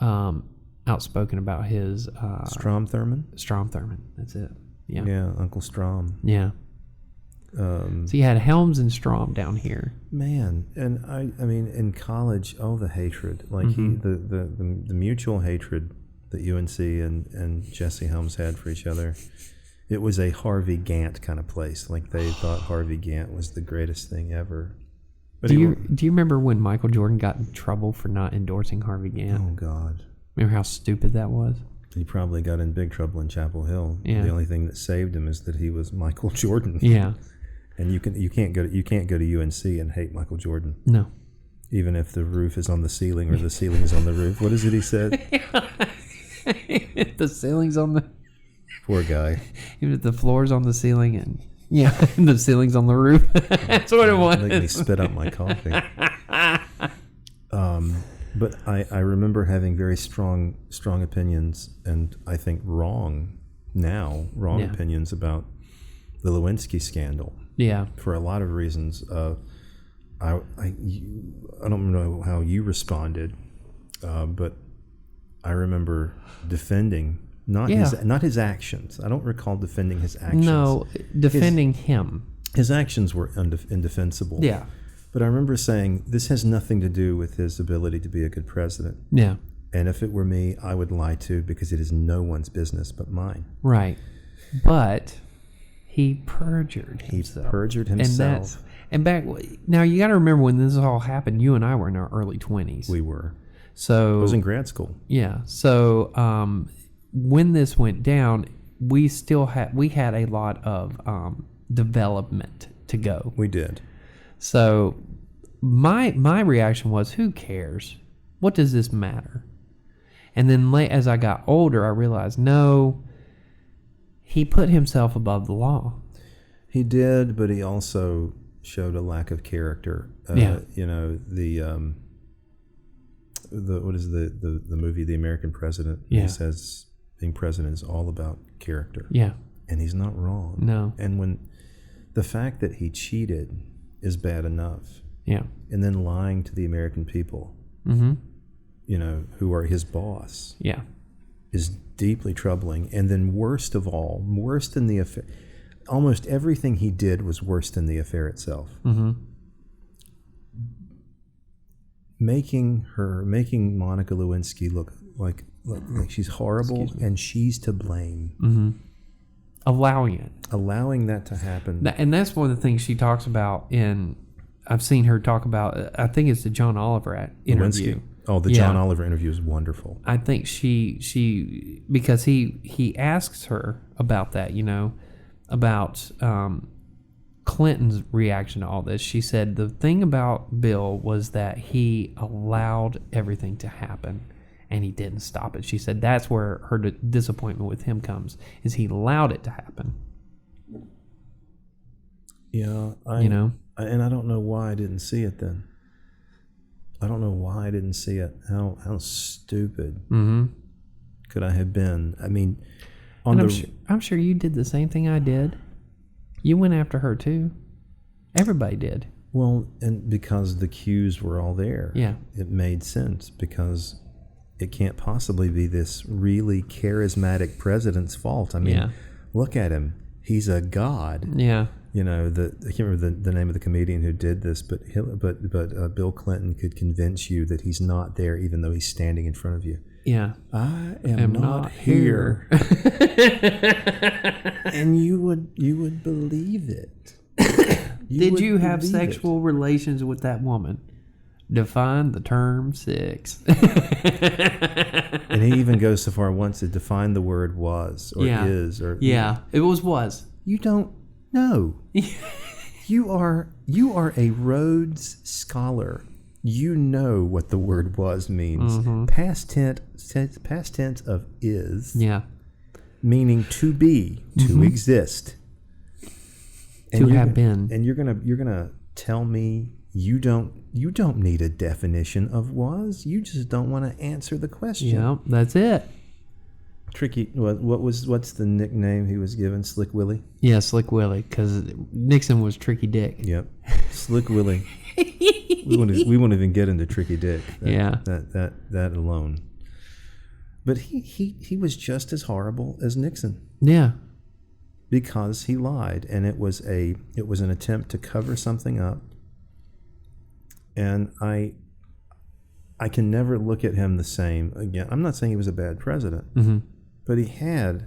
[SPEAKER 2] outspoken about his...
[SPEAKER 3] Strom Thurmond?
[SPEAKER 2] Strom Thurmond, that's it. Yeah.
[SPEAKER 3] Yeah, Uncle Strom.
[SPEAKER 2] Yeah. So you had Helms and Strom down here.
[SPEAKER 3] Man, and I mean, in college, the hatred, like the mutual hatred that UNC and Jesse Helms had for each other. It was a Harvey Gantt kind of place. Like, they thought Harvey Gantt was the greatest thing ever. But
[SPEAKER 2] do you remember when Michael Jordan got in trouble for not endorsing Harvey Gantt?
[SPEAKER 3] Oh God!
[SPEAKER 2] Remember how stupid that was?
[SPEAKER 3] He probably got in big trouble in Chapel Hill.
[SPEAKER 2] Yeah.
[SPEAKER 3] The only thing that saved him is that he was Michael Jordan.
[SPEAKER 2] Yeah.
[SPEAKER 3] And you can't go to UNC and hate Michael Jordan.
[SPEAKER 2] No.
[SPEAKER 3] Even if the roof is on the ceiling or the ceiling is on the roof. What is it he said?
[SPEAKER 2] The ceiling's on the...
[SPEAKER 3] Poor guy.
[SPEAKER 2] Even if the floor's on the ceiling and... Yeah, the ceiling's on the roof. That's what it was.
[SPEAKER 3] Make me spit out my coffee. But I remember having very strong opinions, and I think wrong opinions about the Lewinsky scandal.
[SPEAKER 2] Yeah.
[SPEAKER 3] For a lot of reasons. I don't know how you responded, but I remember defending not his actions. I don't recall defending his actions.
[SPEAKER 2] No, defending him.
[SPEAKER 3] His actions were indefensible.
[SPEAKER 2] Yeah.
[SPEAKER 3] But I remember saying, this has nothing to do with his ability to be a good president.
[SPEAKER 2] Yeah.
[SPEAKER 3] And if it were me, I would lie too, because it is no one's business but mine.
[SPEAKER 2] Right. But He perjured
[SPEAKER 3] He
[SPEAKER 2] himself.
[SPEAKER 3] perjured
[SPEAKER 2] And
[SPEAKER 3] himself.
[SPEAKER 2] now you got to remember when this all happened. You and I were in our early 20s.
[SPEAKER 3] We were.
[SPEAKER 2] So
[SPEAKER 3] I was in grad school.
[SPEAKER 2] yeah. So when this went down, we had a lot of development to go.
[SPEAKER 3] We did.
[SPEAKER 2] So my reaction was, who cares? What does this matter? And then as I got older, I realized, no, he put himself above the law.
[SPEAKER 3] He did, but he also showed a lack of character.
[SPEAKER 2] Yeah.
[SPEAKER 3] You know, the what is the movie The American President?
[SPEAKER 2] Yeah.
[SPEAKER 3] He says being president is all about character.
[SPEAKER 2] Yeah.
[SPEAKER 3] And he's not wrong.
[SPEAKER 2] No.
[SPEAKER 3] And when the fact that he cheated is bad enough.
[SPEAKER 2] Yeah.
[SPEAKER 3] And then lying to the American people,
[SPEAKER 2] Mm-hmm.
[SPEAKER 3] you know, who are his boss,
[SPEAKER 2] Yeah.
[SPEAKER 3] is deeply troubling. And then worst of all, worse than the affair, almost everything he did was worse than the affair itself.
[SPEAKER 2] Mm-hmm.
[SPEAKER 3] Making Monica Lewinsky look like she's horrible and she's to blame.
[SPEAKER 2] Mm-hmm. Allowing it.
[SPEAKER 3] Allowing that to happen.
[SPEAKER 2] And that's one of the things she talks about I've seen her talk about, I think it's the John Oliver interview.
[SPEAKER 3] Lewinsky. Oh, the John Oliver interview is wonderful.
[SPEAKER 2] I think she because he asks her about that, you know, about Clinton's reaction to all this. She said the thing about Bill was that he allowed everything to happen and he didn't stop it. She said that's where her disappointment with him comes, is he allowed it to happen.
[SPEAKER 3] Yeah, and I don't know why I didn't see it then. I don't know why I didn't see it. How stupid could I have been? I mean,
[SPEAKER 2] I'm sure you did the same thing I did. You went after her too. Everybody did.
[SPEAKER 3] Well, and because the cues were all there.
[SPEAKER 2] Yeah.
[SPEAKER 3] It made sense because it can't possibly be this really charismatic president's fault. I mean, look at him. He's a god.
[SPEAKER 2] Yeah.
[SPEAKER 3] You know, I can't remember the name of the comedian who did this, but Bill Clinton could convince you that he's not there even though he's standing in front of you.
[SPEAKER 2] Yeah.
[SPEAKER 3] I am not here. And you would believe it.
[SPEAKER 2] Did you have sexual relations with that woman? Define the term sex.
[SPEAKER 3] And he even goes so far once to define the word was or is or
[SPEAKER 2] it was.
[SPEAKER 3] You don't know. You are a Rhodes Scholar. You know what the word was means.
[SPEAKER 2] Mm-hmm.
[SPEAKER 3] Past tense of is.
[SPEAKER 2] Yeah.
[SPEAKER 3] Meaning to be, to exist.
[SPEAKER 2] To have been.
[SPEAKER 3] And you're gonna tell me you don't need a definition of was. You just don't want to answer the question.
[SPEAKER 2] Yeah, that's it.
[SPEAKER 3] Tricky. What's the nickname he was given? Slick Willie.
[SPEAKER 2] Yeah, Slick Willie, because Nixon was Tricky Dick.
[SPEAKER 3] Yep, Slick Willie. we won't even get into Tricky Dick. That alone. But he was just as horrible as Nixon.
[SPEAKER 2] Yeah.
[SPEAKER 3] Because he lied, and it was an attempt to cover something up. And I can never look at him the same again. I'm not saying he was a bad president, but he had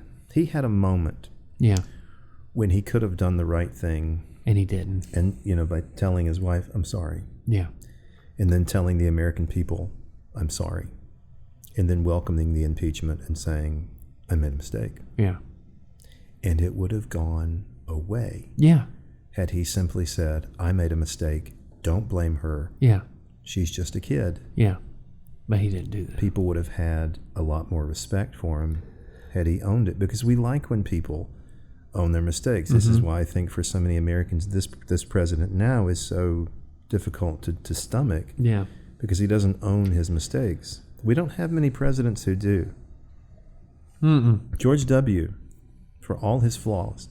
[SPEAKER 3] a moment, when he could have done the right thing,
[SPEAKER 2] and he didn't.
[SPEAKER 3] And by telling his wife, "I'm sorry," and then telling the American people, "I'm sorry," and then welcoming the impeachment and saying, "I made a mistake."
[SPEAKER 2] Yeah.
[SPEAKER 3] And it would have gone away.
[SPEAKER 2] Yeah.
[SPEAKER 3] Had he simply said, "I made a mistake. Don't blame her.
[SPEAKER 2] Yeah.
[SPEAKER 3] She's just a kid."
[SPEAKER 2] Yeah. But he didn't do that.
[SPEAKER 3] People would have had a lot more respect for him had he owned it, because we like when people own their mistakes. This is why I think for so many Americans, this president now is so difficult to stomach.
[SPEAKER 2] Yeah.
[SPEAKER 3] Because he doesn't own his mistakes. We don't have many presidents who do. George W., for all his flaws,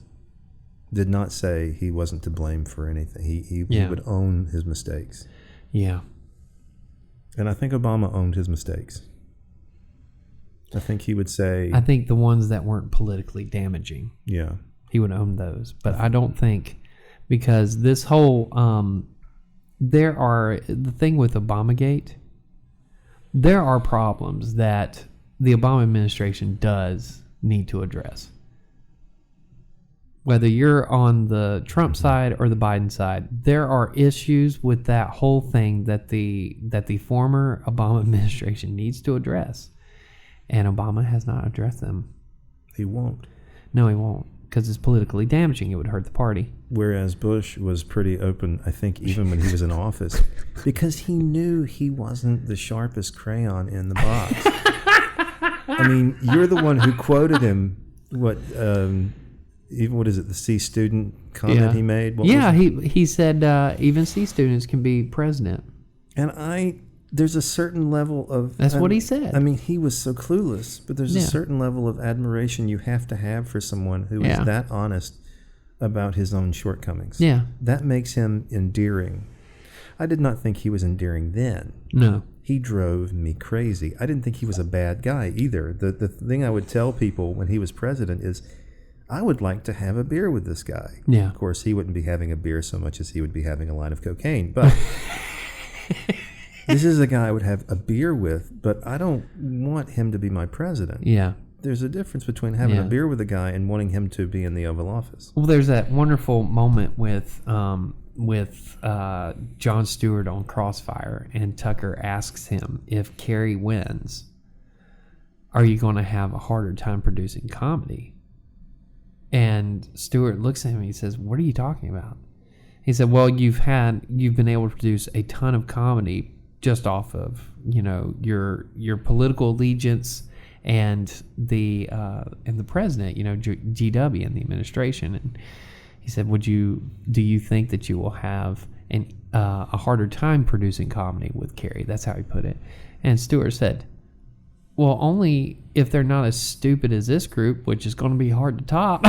[SPEAKER 3] did not say he wasn't to blame for anything. He would own his mistakes.
[SPEAKER 2] Yeah.
[SPEAKER 3] And I think Obama owned his mistakes. I think he would say...
[SPEAKER 2] I think the ones that weren't politically damaging.
[SPEAKER 3] Yeah.
[SPEAKER 2] He would own those. But I don't think... Because this whole... the thing with Obamagate, there are problems that the Obama administration does need to address. whether you're on the Trump side or the Biden side, there are issues with that whole thing that the former Obama administration needs to address, and Obama has not addressed them.
[SPEAKER 3] He won't.
[SPEAKER 2] No, he won't, because it's politically damaging. It would hurt the party.
[SPEAKER 3] Whereas Bush was pretty open, I think, even when he was in office, because he knew he wasn't the sharpest crayon in the box. I mean, you're the one who quoted him. What is it? The C student comment he made.
[SPEAKER 2] He said even C students can be president.
[SPEAKER 3] And there's a certain level of...
[SPEAKER 2] That's what he said.
[SPEAKER 3] I mean, he was so clueless, but there's a certain level of admiration you have to have for someone who is that honest about his own shortcomings.
[SPEAKER 2] Yeah.
[SPEAKER 3] That makes him endearing. I did not think he was endearing then.
[SPEAKER 2] No.
[SPEAKER 3] He drove me crazy. I didn't think he was a bad guy either. The thing I would tell people when he was president is, I would like to have a beer with this guy.
[SPEAKER 2] Yeah.
[SPEAKER 3] Of course, he wouldn't be having a beer so much as he would be having a line of cocaine. But this is a guy I would have a beer with, but I don't want him to be my president.
[SPEAKER 2] Yeah.
[SPEAKER 3] There's a difference between having a beer with a guy and wanting him to be in the Oval Office.
[SPEAKER 2] Well, there's that wonderful moment with Jon Stewart on Crossfire, and Tucker asks him, if Kerry wins, are you going to have a harder time producing comedy? And Stewart looks at him and he says, what are you talking about? He said, well, you've been able to produce a ton of comedy just off of, your political allegiance and the president, GW and the administration. And he said, do you think that you will have a harder time producing comedy with Kerry? That's how he put it. And Stewart said, well, only if they're not as stupid as this group, which is going to be hard to top.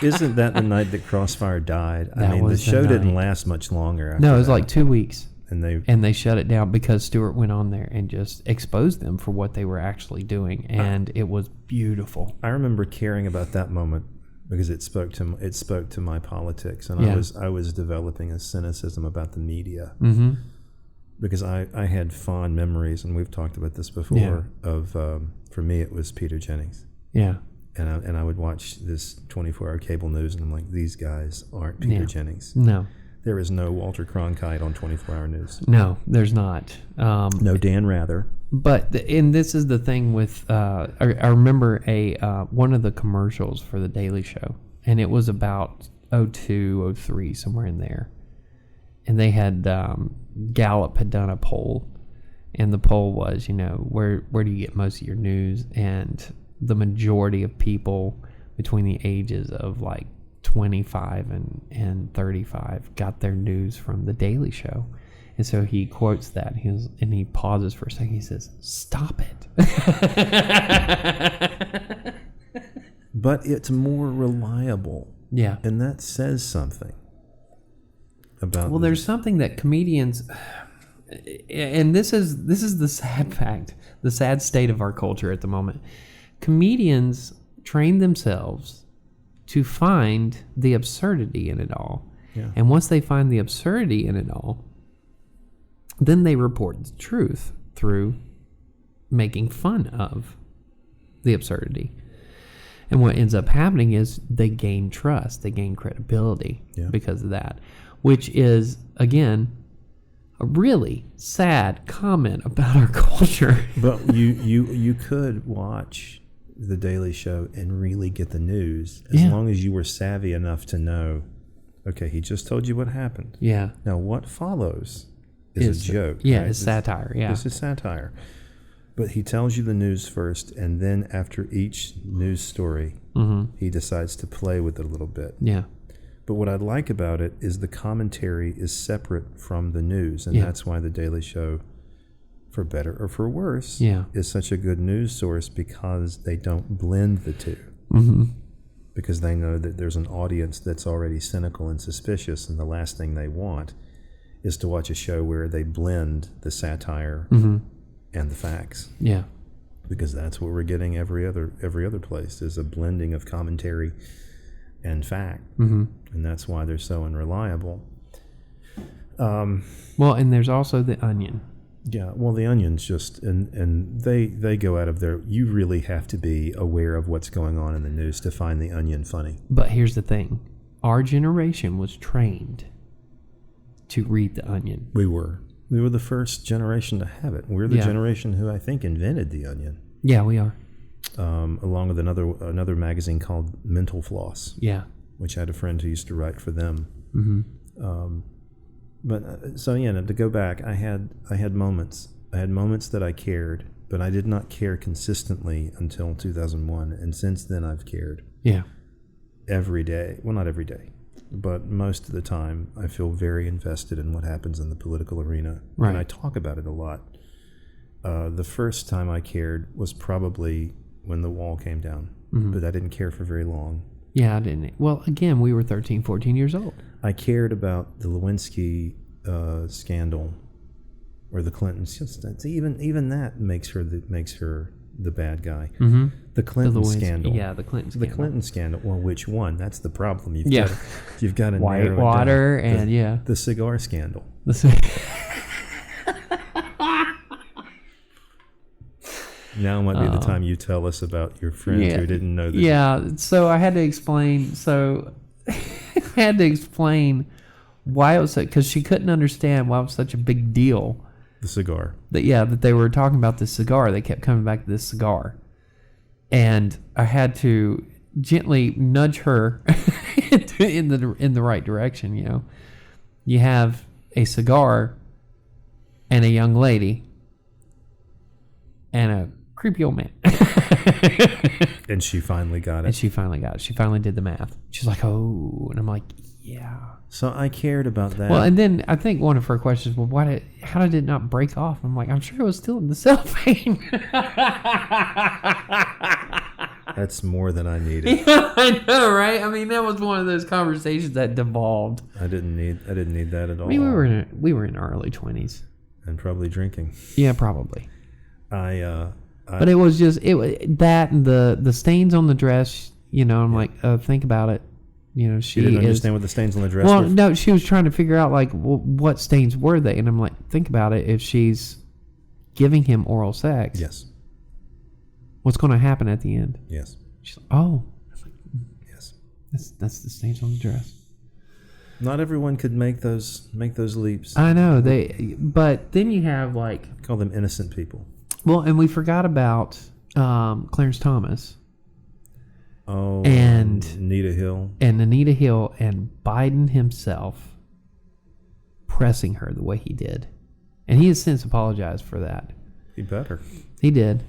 [SPEAKER 3] Isn't that the night that Crossfire died? The show didn't last much longer after
[SPEAKER 2] No, it was like 2 weeks.
[SPEAKER 3] And
[SPEAKER 2] they shut it down because Stewart went on there and just exposed them for what they were actually doing, and it was beautiful.
[SPEAKER 3] I remember caring about that moment because it spoke to my politics, and I was developing a cynicism about the media.
[SPEAKER 2] Mm-hmm.
[SPEAKER 3] Because I had fond memories, and we've talked about this before, of, for me, it was Peter Jennings.
[SPEAKER 2] Yeah.
[SPEAKER 3] And I would watch this 24-hour cable news, and I'm like, these guys aren't Peter Jennings.
[SPEAKER 2] No.
[SPEAKER 3] There is no Walter Cronkite on 24-hour news.
[SPEAKER 2] No, there's not.
[SPEAKER 3] No Dan Rather.
[SPEAKER 2] But, and this is the thing with, I remember one of the commercials for The Daily Show, and it was about 02, 03, somewhere in there. And they had, Gallup had done a poll, and the poll was, where do you get most of your news? And the majority of people between the ages of like 25 and 35 got their news from The Daily Show. And so he quotes that, and he pauses for a second. He says, "Stop it."
[SPEAKER 3] But it's more reliable.
[SPEAKER 2] Yeah.
[SPEAKER 3] And that says something.
[SPEAKER 2] Well, there's something that comedians, and this is the sad fact, the sad state of our culture at the moment. Comedians train themselves to find the absurdity in it all.
[SPEAKER 3] Yeah.
[SPEAKER 2] And once they find the absurdity in it all, then they report the truth through making fun of the absurdity. And what ends up happening is they gain trust, they gain credibility because of that. Which is, again, a really sad comment about our culture.
[SPEAKER 3] But you could watch The Daily Show and really get the news as long as you were savvy enough to know, okay, he just told you what happened.
[SPEAKER 2] Yeah.
[SPEAKER 3] Now what follows is a joke.
[SPEAKER 2] Yeah,
[SPEAKER 3] right?
[SPEAKER 2] it's satire. Yeah.
[SPEAKER 3] This is satire. But he tells you the news first, and then after each news story, he decides to play with it a little bit.
[SPEAKER 2] Yeah.
[SPEAKER 3] But what I like about it is the commentary is separate from the news, and that's why The Daily Show, for better or for worse, is such a good news source, because they don't blend the two.
[SPEAKER 2] Mm-hmm.
[SPEAKER 3] Because they know that there's an audience that's already cynical and suspicious, and the last thing they want is to watch a show where they blend the satire and the facts.
[SPEAKER 2] Yeah.
[SPEAKER 3] Because that's what we're getting every other place, is a blending of commentary and fact, and that's why they're so unreliable.
[SPEAKER 2] Well, and there's also The Onion.
[SPEAKER 3] Yeah, well, the Onion's just, and they go out of their, you really have to be aware of what's going on in the news to find the Onion funny.
[SPEAKER 2] But here's the thing. Our generation was trained to read the Onion.
[SPEAKER 3] We were the first generation to have it. We're the generation who I think invented the Onion.
[SPEAKER 2] Yeah, we are.
[SPEAKER 3] Along with another magazine called Mental Floss.
[SPEAKER 2] Yeah.
[SPEAKER 3] Which I had a friend who used to write for them.
[SPEAKER 2] Mm-hmm.
[SPEAKER 3] So to go back, I had moments. I had moments that I cared, but I did not care consistently until 2001, and since then I've cared.
[SPEAKER 2] Yeah.
[SPEAKER 3] Every day. Well, not every day, but most of the time I feel very invested in what happens in the political arena.
[SPEAKER 2] Right.
[SPEAKER 3] And I talk about it a lot. The first time I cared was probably when the wall came down, but I didn't care for very long.
[SPEAKER 2] Yeah, I didn't. Well, again, we were 13, 14 years old.
[SPEAKER 3] I cared about the Lewinsky scandal, or the Clintons. Even that makes her the bad guy.
[SPEAKER 2] Mm-hmm.
[SPEAKER 3] The Clinton scandal.
[SPEAKER 2] Yeah, the Clinton scandal.
[SPEAKER 3] The Clinton scandal. Well, which one? That's the problem. You've got to narrow it down.
[SPEAKER 2] Whitewater and
[SPEAKER 3] the cigar scandal. Now might be the time you tell us about your friend who didn't know that.
[SPEAKER 2] Yeah, so I had to explain. Why it was, because she couldn't understand why it was such a big deal.
[SPEAKER 3] The cigar.
[SPEAKER 2] That they were talking about this cigar. They kept coming back to this cigar, and I had to gently nudge her in the right direction. You know, you have a cigar and a young lady and a creepy old man.
[SPEAKER 3] And she finally got it.
[SPEAKER 2] She finally did the math. She's like, oh, and I'm like, yeah.
[SPEAKER 3] So I cared about that.
[SPEAKER 2] Well, and then I think one of her questions, well, how did it not break off? I'm like, I'm sure it was still in the cellophane.
[SPEAKER 3] That's more than I needed.
[SPEAKER 2] Yeah, I know, right? I mean, that was one of those conversations that devolved.
[SPEAKER 3] I didn't need that at all.
[SPEAKER 2] I mean, we were in our early 20s.
[SPEAKER 3] And probably drinking.
[SPEAKER 2] Yeah, probably.
[SPEAKER 3] But
[SPEAKER 2] it was just that and the stains on the dress. You know, I'm like, think about it. You know, she
[SPEAKER 3] didn't understand what the stains on the dress
[SPEAKER 2] were.
[SPEAKER 3] were.
[SPEAKER 2] No, she was trying to figure out like what stains were they, and I'm like, think about it. If she's giving him oral sex,
[SPEAKER 3] yes,
[SPEAKER 2] what's going to happen at the end?
[SPEAKER 3] Yes.
[SPEAKER 2] She's like, oh,
[SPEAKER 3] yes,
[SPEAKER 2] that's the stains on the dress.
[SPEAKER 3] Not everyone could make those leaps.
[SPEAKER 2] I know but then you have like,
[SPEAKER 3] call them innocent people.
[SPEAKER 2] Well, and we forgot about Clarence Thomas.
[SPEAKER 3] Oh,
[SPEAKER 2] and
[SPEAKER 3] Anita Hill.
[SPEAKER 2] And Anita Hill and Biden himself pressing her the way he did. And he has since apologized for that.
[SPEAKER 3] He better.
[SPEAKER 2] He did.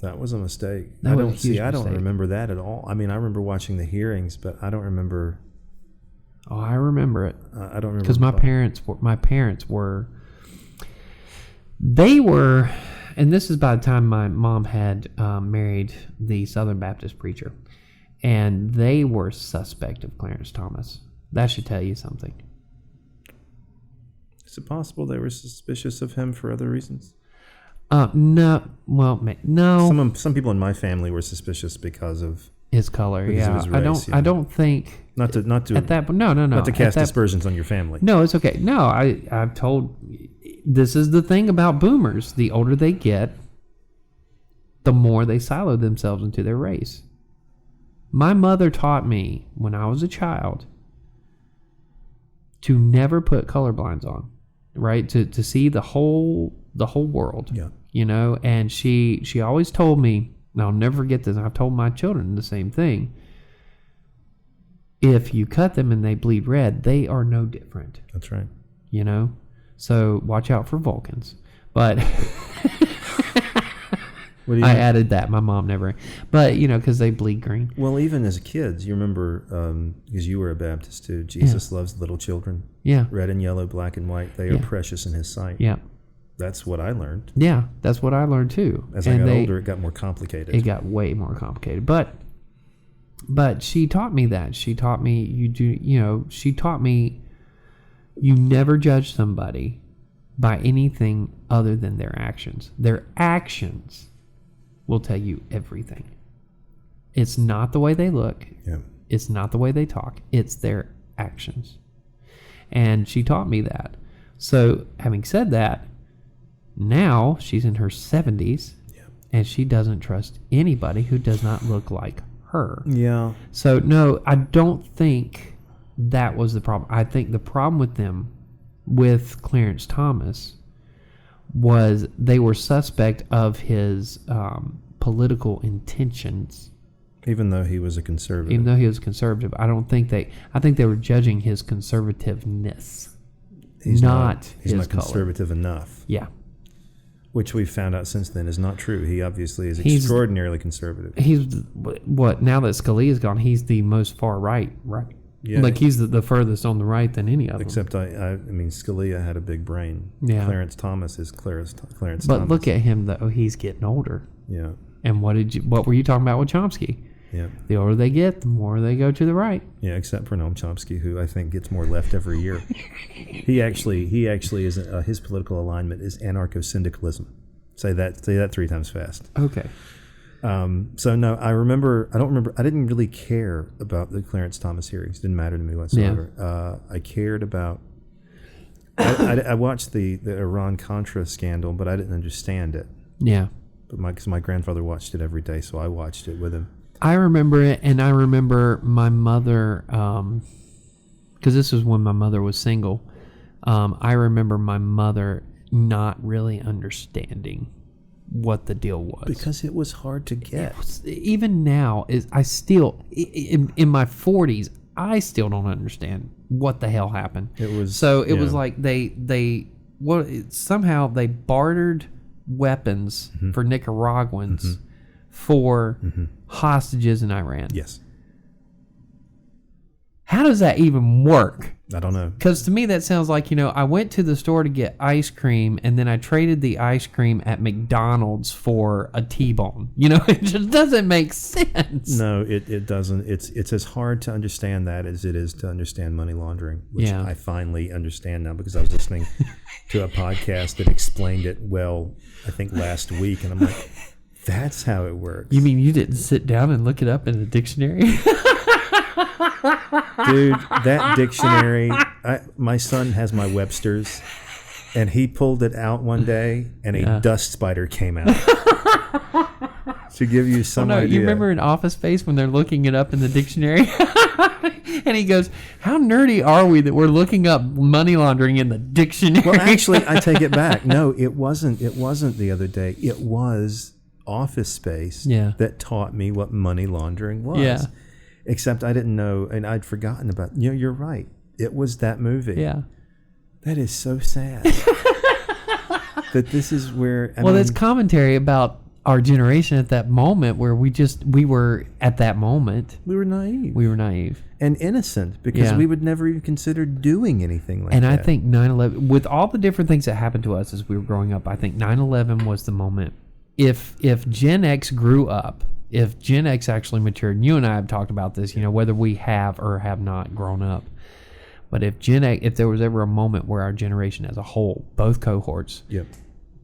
[SPEAKER 3] That was a mistake.
[SPEAKER 2] I don't
[SPEAKER 3] remember that at all. I mean, I remember watching the hearings, but I don't remember.
[SPEAKER 2] Oh, I remember it.
[SPEAKER 3] I don't remember.
[SPEAKER 2] Because my parents were, and this is by the time my mom had married the Southern Baptist preacher, and they were suspect of Clarence Thomas. That should tell you something.
[SPEAKER 3] Is it possible they were suspicious of him for other reasons?
[SPEAKER 2] No. Well, no.
[SPEAKER 3] Some people in my family were suspicious because of
[SPEAKER 2] his color.
[SPEAKER 3] Because of his race,
[SPEAKER 2] I don't think
[SPEAKER 3] not to
[SPEAKER 2] at that. No.
[SPEAKER 3] Not to cast aspersions on your family.
[SPEAKER 2] No, it's okay. No, I've told. This is the thing about boomers. The older they get, the more they silo themselves into their race. My mother taught me when I was a child to never put colorblind's on, right? To see the whole world.
[SPEAKER 3] Yeah.
[SPEAKER 2] You know, and she always told me, and I'll never forget this, and I've told my children the same thing. If you cut them and they bleed red, they are no different.
[SPEAKER 3] That's right.
[SPEAKER 2] You know? So watch out for Vulcans. But I added that. My mom never. But, you know, because they bleed green.
[SPEAKER 3] Well, even as kids, you remember, because you were a Baptist too, Jesus loves little children.
[SPEAKER 2] Yeah.
[SPEAKER 3] Red and yellow, black and white. They are precious in his sight.
[SPEAKER 2] Yeah.
[SPEAKER 3] That's what I learned.
[SPEAKER 2] Yeah, that's what I learned too.
[SPEAKER 3] As I got older, it got more complicated.
[SPEAKER 2] It got way more complicated. But she taught me that. She taught me you never judge somebody by anything other than their actions. Their actions will tell you everything. It's not the way they look.
[SPEAKER 3] Yeah.
[SPEAKER 2] It's not the way they talk. It's their actions. And she taught me that. So, having said that, Now she's in her 70s, and she doesn't trust anybody who does not look like her.
[SPEAKER 3] Yeah.
[SPEAKER 2] So, no, I don't think that was the problem. I think the problem with Clarence Thomas, was they were suspect of his political intentions.
[SPEAKER 3] Even though he was a conservative.
[SPEAKER 2] Even though he was conservative, I think they were judging his conservativeness,
[SPEAKER 3] He's not
[SPEAKER 2] his color.
[SPEAKER 3] conservative enough.
[SPEAKER 2] Yeah.
[SPEAKER 3] Which we've found out since then is not true. He obviously is extraordinarily conservative.
[SPEAKER 2] He's now that Scalia's gone, he's the most far right.
[SPEAKER 3] Yeah.
[SPEAKER 2] Like he's the furthest on the right than any of them.
[SPEAKER 3] Except I mean, Scalia had a big brain.
[SPEAKER 2] Yeah.
[SPEAKER 3] Clarence Thomas is Clarence Thomas.
[SPEAKER 2] But look at him though; he's getting older.
[SPEAKER 3] Yeah.
[SPEAKER 2] And what were you talking about with Chomsky?
[SPEAKER 3] Yeah.
[SPEAKER 2] The older they get, the more they go to the right.
[SPEAKER 3] Yeah, except for Noam Chomsky, who I think gets more left every year. he actually is his political alignment is anarcho-syndicalism. Say that 3 times fast.
[SPEAKER 2] Okay.
[SPEAKER 3] So no, I didn't really care about the Clarence Thomas hearings. Didn't matter to me whatsoever. Yeah. I cared about. I watched the Iran Contra scandal, but I didn't understand it.
[SPEAKER 2] Yeah.
[SPEAKER 3] But because my grandfather watched it every day, so I watched it with him.
[SPEAKER 2] I remember it, and I remember my mother, because this was when my mother was single. I remember my mother not really understanding what the deal was,
[SPEAKER 3] because it was hard to get.
[SPEAKER 2] Even now, I still in my 40s, I still don't understand what the hell happened. It was like somehow they bartered weapons for Nicaraguans for hostages in Iran.
[SPEAKER 3] Yes.
[SPEAKER 2] How does that even work?
[SPEAKER 3] I don't know.
[SPEAKER 2] Because to me that sounds like, I went to the store to get ice cream and then I traded the ice cream at McDonald's for a T-bone. It just doesn't make sense.
[SPEAKER 3] No, it doesn't. It's as hard to understand that as it is to understand money laundering, which I finally understand now because I was listening to a podcast that explained it well, I think last week, and I'm like, that's how it works.
[SPEAKER 2] You mean you didn't sit down and look it up in the dictionary?
[SPEAKER 3] Dude, that dictionary, my son has my Webster's, and he pulled it out one day, and a dust spider came out. To give you some idea.
[SPEAKER 2] You remember in Office Space when they're looking it up in the dictionary? And he goes, how nerdy are we that we're looking up money laundering in the dictionary?
[SPEAKER 3] Well, actually, I take it back. No, it wasn't the other day. It was Office Space that taught me what money laundering was.
[SPEAKER 2] Yeah.
[SPEAKER 3] Except I didn't know, and I'd forgotten about. You're right. It was that movie.
[SPEAKER 2] Yeah.
[SPEAKER 3] That is so sad. That this is where. I mean,
[SPEAKER 2] that's commentary about our generation at that moment, where we were at that moment.
[SPEAKER 3] We were naive. And innocent, because we would never even consider doing anything like that.
[SPEAKER 2] And I think 9/11, with all the different things that happened to us as we were growing up, I think 9/11 was the moment. If Gen X grew up. If Gen X actually matured, and you and I have talked about this, whether we have or have not grown up. But if there was ever a moment where our generation as a whole, both cohorts,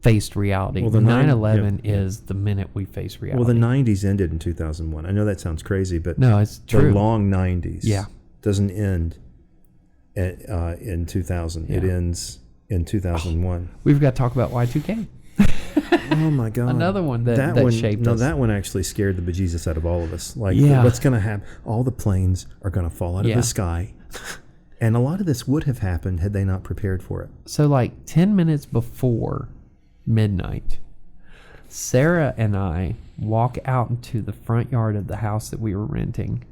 [SPEAKER 2] faced reality, 9/11 is the minute we face reality.
[SPEAKER 3] Well, the 90s ended in 2001. I know that sounds crazy, but
[SPEAKER 2] no, it's true.
[SPEAKER 3] The long 90s doesn't end in 2000. Yeah. It ends in 2001.
[SPEAKER 2] We've got to talk about Y2K.
[SPEAKER 3] Oh my God!
[SPEAKER 2] Another one that shaped us.
[SPEAKER 3] No, that one actually scared the bejesus out of all of us. Like, what's going to happen? All the planes are going to fall out of the sky, and a lot of this would have happened had they not prepared for it.
[SPEAKER 2] So, like 10 minutes before midnight, Sarah and I walk out into the front yard of the house that we were renting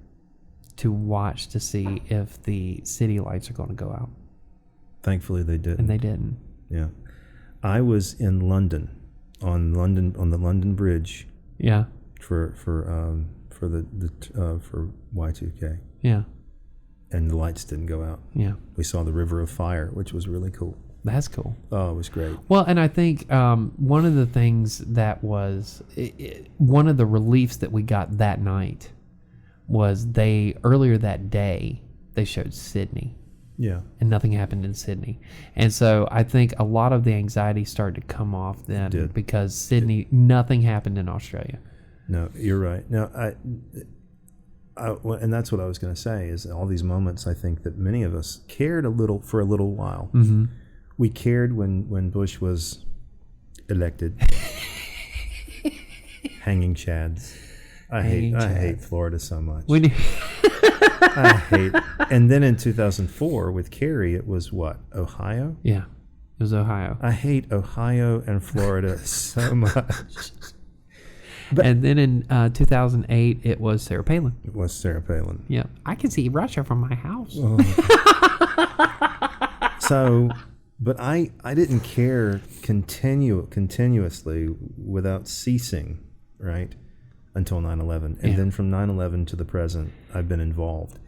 [SPEAKER 2] to watch to see if the city lights are going to go out.
[SPEAKER 3] Thankfully, they didn't.
[SPEAKER 2] And they didn't.
[SPEAKER 3] Yeah, I was in London. On the London Bridge, for Y2K, and the lights didn't go out. We saw the River of Fire, which was really cool.
[SPEAKER 2] That's cool.
[SPEAKER 3] Oh, it was great.
[SPEAKER 2] Well, and I think one of the things that was one of the reliefs that we got that night was earlier that day they showed Sydney.
[SPEAKER 3] Yeah.
[SPEAKER 2] And nothing happened in Sydney. And so I think a lot of the anxiety started to come off then because Sydney, nothing happened in Australia.
[SPEAKER 3] No, you're right. No, and that's what I was going to say is all these moments I think that many of us cared for a little while. Mm-hmm. We cared when Bush was elected. Hanging chads. I hate Florida so much. I hate. And then in 2004 with Kerry, it was what? Ohio?
[SPEAKER 2] Yeah, it was Ohio.
[SPEAKER 3] I hate Ohio and Florida so much.
[SPEAKER 2] And then in 2008, it was Sarah Palin.
[SPEAKER 3] It was Sarah Palin.
[SPEAKER 2] Yeah, I can see Russia from my house.
[SPEAKER 3] Oh. So, but I didn't care continuously without ceasing, right, until 9/11. And then from 9/11 to the present, I've been involved.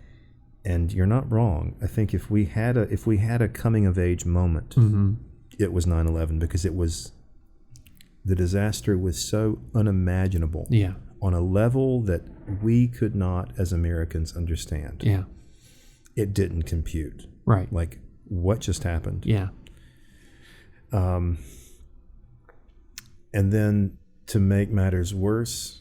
[SPEAKER 3] And you're not wrong. I think if we had a coming of age moment, it was 9/11, because the disaster was so unimaginable.
[SPEAKER 2] Yeah.
[SPEAKER 3] On a level that we could not, as Americans, understand.
[SPEAKER 2] Yeah.
[SPEAKER 3] It didn't compute.
[SPEAKER 2] Right.
[SPEAKER 3] Like, what just happened?
[SPEAKER 2] Yeah.
[SPEAKER 3] And then to make matters worse,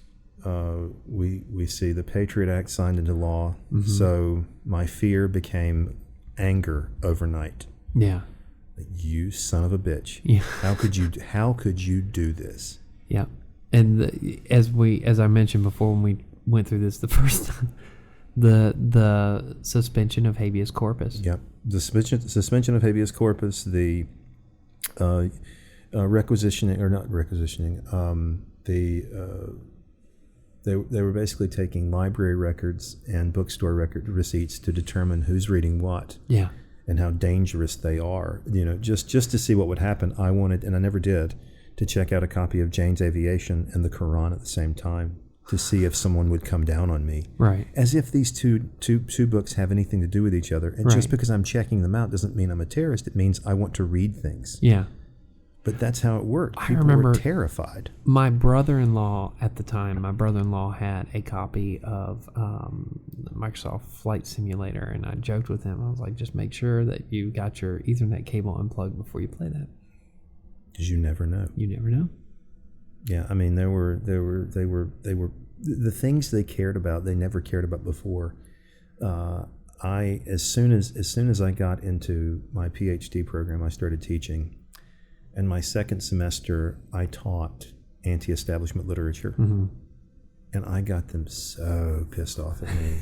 [SPEAKER 3] we see the Patriot Act signed into law. So my fear became anger overnight.
[SPEAKER 2] Yeah.
[SPEAKER 3] You son of a bitch!
[SPEAKER 2] Yeah.
[SPEAKER 3] How could you do this?
[SPEAKER 2] Yeah. And as I mentioned before when we went through this the first time, the suspension of habeas corpus.
[SPEAKER 3] Yep. The suspension of habeas corpus, the requisitioning, or not requisitioning, they were basically taking library records and bookstore record receipts to determine who's reading what.
[SPEAKER 2] Yeah.
[SPEAKER 3] And how dangerous they are. You know, just to see what would happen, I wanted, and I never did, to check out a copy of Jane's Aviation and the Quran at the same time to see if someone would come down on me.
[SPEAKER 2] Right.
[SPEAKER 3] As if these two books have anything to do with each other. And just because I'm checking them out doesn't mean I'm a terrorist. It means I want to read things.
[SPEAKER 2] Yeah.
[SPEAKER 3] But that's how it worked. People
[SPEAKER 2] remember
[SPEAKER 3] were terrified.
[SPEAKER 2] My brother-in-law at the time, had a copy of Microsoft Flight Simulator, and I joked with him. I was like, just make sure that you got your Ethernet cable unplugged before you play that. Because
[SPEAKER 3] you never know.
[SPEAKER 2] You never know.
[SPEAKER 3] Yeah, I mean, they were the things they cared about. They never cared about before. As soon as I got into my PhD program, I started teaching. And my second semester, I taught anti-establishment literature. And I got them so pissed off at me.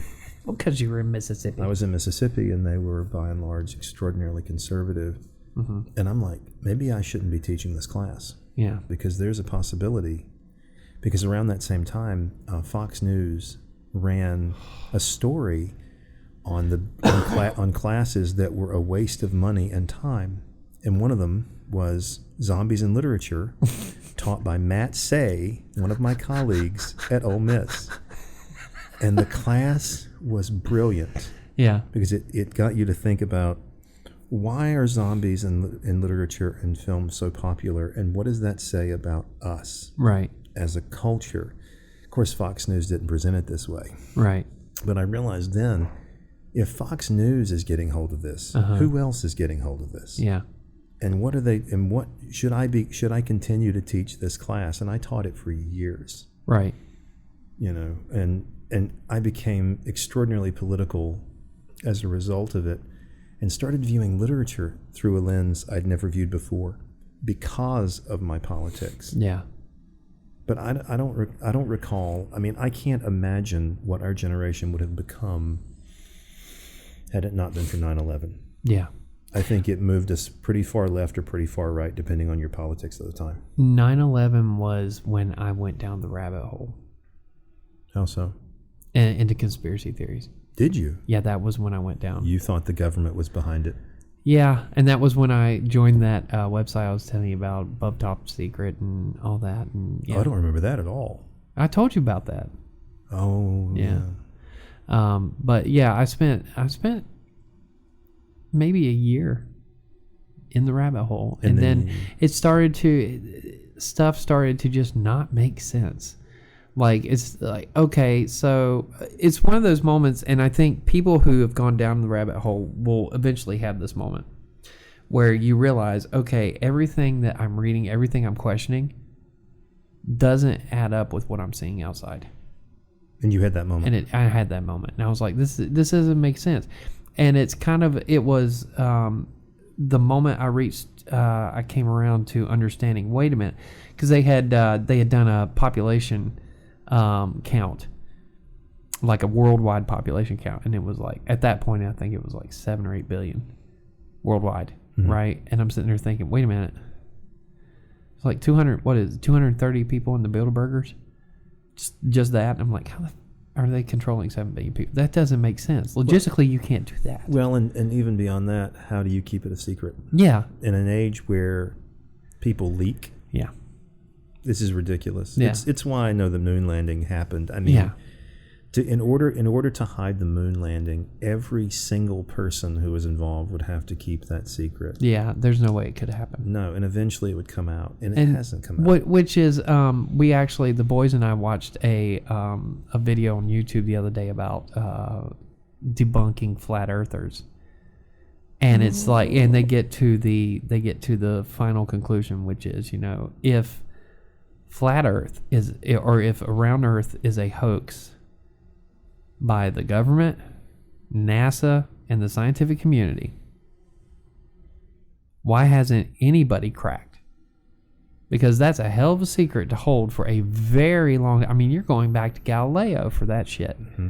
[SPEAKER 2] Well, because you were in Mississippi.
[SPEAKER 3] I was in Mississippi, and they were, by and large, extraordinarily conservative. And I'm like, maybe I shouldn't be teaching this class.
[SPEAKER 2] Yeah.
[SPEAKER 3] Because there's a possibility. Because around that same time, Fox News ran a story on on classes that were a waste of money and time. And one of them was Zombies in Literature, taught by Matt Say, one of my colleagues at Ole Miss. And the class was brilliant.
[SPEAKER 2] Yeah.
[SPEAKER 3] Because it got you to think about, why are zombies in literature and film so popular, and what does that say about us as a culture? Of course, Fox News didn't present it this way.
[SPEAKER 2] Right.
[SPEAKER 3] But I realized then, if Fox News is getting hold of this, who else is getting hold of this?
[SPEAKER 2] Yeah.
[SPEAKER 3] And what are they? And what should I be? Should I continue to teach this class? And I taught it for years.
[SPEAKER 2] Right.
[SPEAKER 3] You know, and I became extraordinarily political as a result of it, and started viewing literature through a lens I'd never viewed before because of my politics.
[SPEAKER 2] Yeah.
[SPEAKER 3] But I don't recall. I mean, I can't imagine what our generation would have become had it not been for 9/11.
[SPEAKER 2] Yeah.
[SPEAKER 3] I think it moved us pretty far left or pretty far right, depending on your politics at the time.
[SPEAKER 2] 9/11 was when I went down the rabbit hole.
[SPEAKER 3] How so?
[SPEAKER 2] Into conspiracy theories.
[SPEAKER 3] Did you?
[SPEAKER 2] Yeah, that was when I went down.
[SPEAKER 3] You thought the government was behind it?
[SPEAKER 2] Yeah, and that was when I joined that website I was telling you about, Above Top Secret and all that. And yeah.
[SPEAKER 3] Oh, I don't remember that at all.
[SPEAKER 2] I told you about that.
[SPEAKER 3] Oh, yeah.
[SPEAKER 2] But yeah, I spent maybe a year in the rabbit hole, and then stuff started to just not make sense. Like, it's like, okay, so it's one of those moments, and I think people who have gone down the rabbit hole will eventually have this moment where you realize, okay, everything that I'm reading, everything I'm questioning doesn't add up with what I'm seeing outside.
[SPEAKER 3] And you had that moment.
[SPEAKER 2] And I had that moment, and I was like, this doesn't make sense. And it's kind of, it was the moment I reached I came around to understanding. Wait a minute, because they had done a population count, like a worldwide population count, and it was like at that point I think it was like 7 or 8 billion worldwide, right? And I'm sitting there thinking, wait a minute, it's like 230 people in the Bilderbergers, just that. And I'm like, how the are they controlling 7 billion people? That doesn't make sense. Logistically, you can't do that.
[SPEAKER 3] Well, and even beyond that, how do you keep it a secret?
[SPEAKER 2] Yeah.
[SPEAKER 3] In an age where people leak.
[SPEAKER 2] Yeah.
[SPEAKER 3] This is ridiculous.
[SPEAKER 2] Yeah.
[SPEAKER 3] It's why I know the moon landing happened. I mean, in order to hide the moon landing, every single person who was involved would have to keep that secret.
[SPEAKER 2] Yeah, there's no way it could happen.
[SPEAKER 3] No, and eventually it would come out, and it hasn't come out.
[SPEAKER 2] Which is, we actually, the boys and I watched a video on YouTube the other day about debunking flat earthers, and it's like, and they get to the final conclusion, which is, if flat Earth is, or if a round Earth is a hoax by the government, NASA, and the scientific community, why hasn't anybody cracked? Because that's a hell of a secret to hold for a very long... I mean, you're going back to Galileo for that shit.
[SPEAKER 3] Mm-hmm.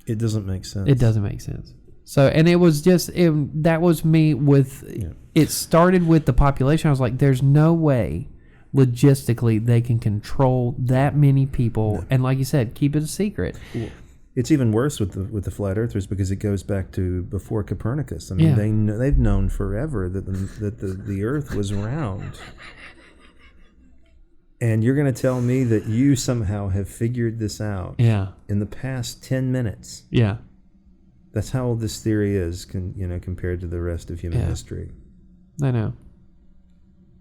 [SPEAKER 3] It doesn't make sense.
[SPEAKER 2] It doesn't make sense. So, and it was just... that was me with... Yeah. It started with the population. I was like, there's no way logistically they can control that many people. No. And like you said, keep it a secret.
[SPEAKER 3] Cool. It's even worse with the flat earthers because it goes back to before Copernicus. I mean, they've known forever that the Earth was round. And you're going to tell me that you somehow have figured this out in the past 10 minutes.
[SPEAKER 2] Yeah.
[SPEAKER 3] That's how old this theory is, compared to the rest of human history.
[SPEAKER 2] I know.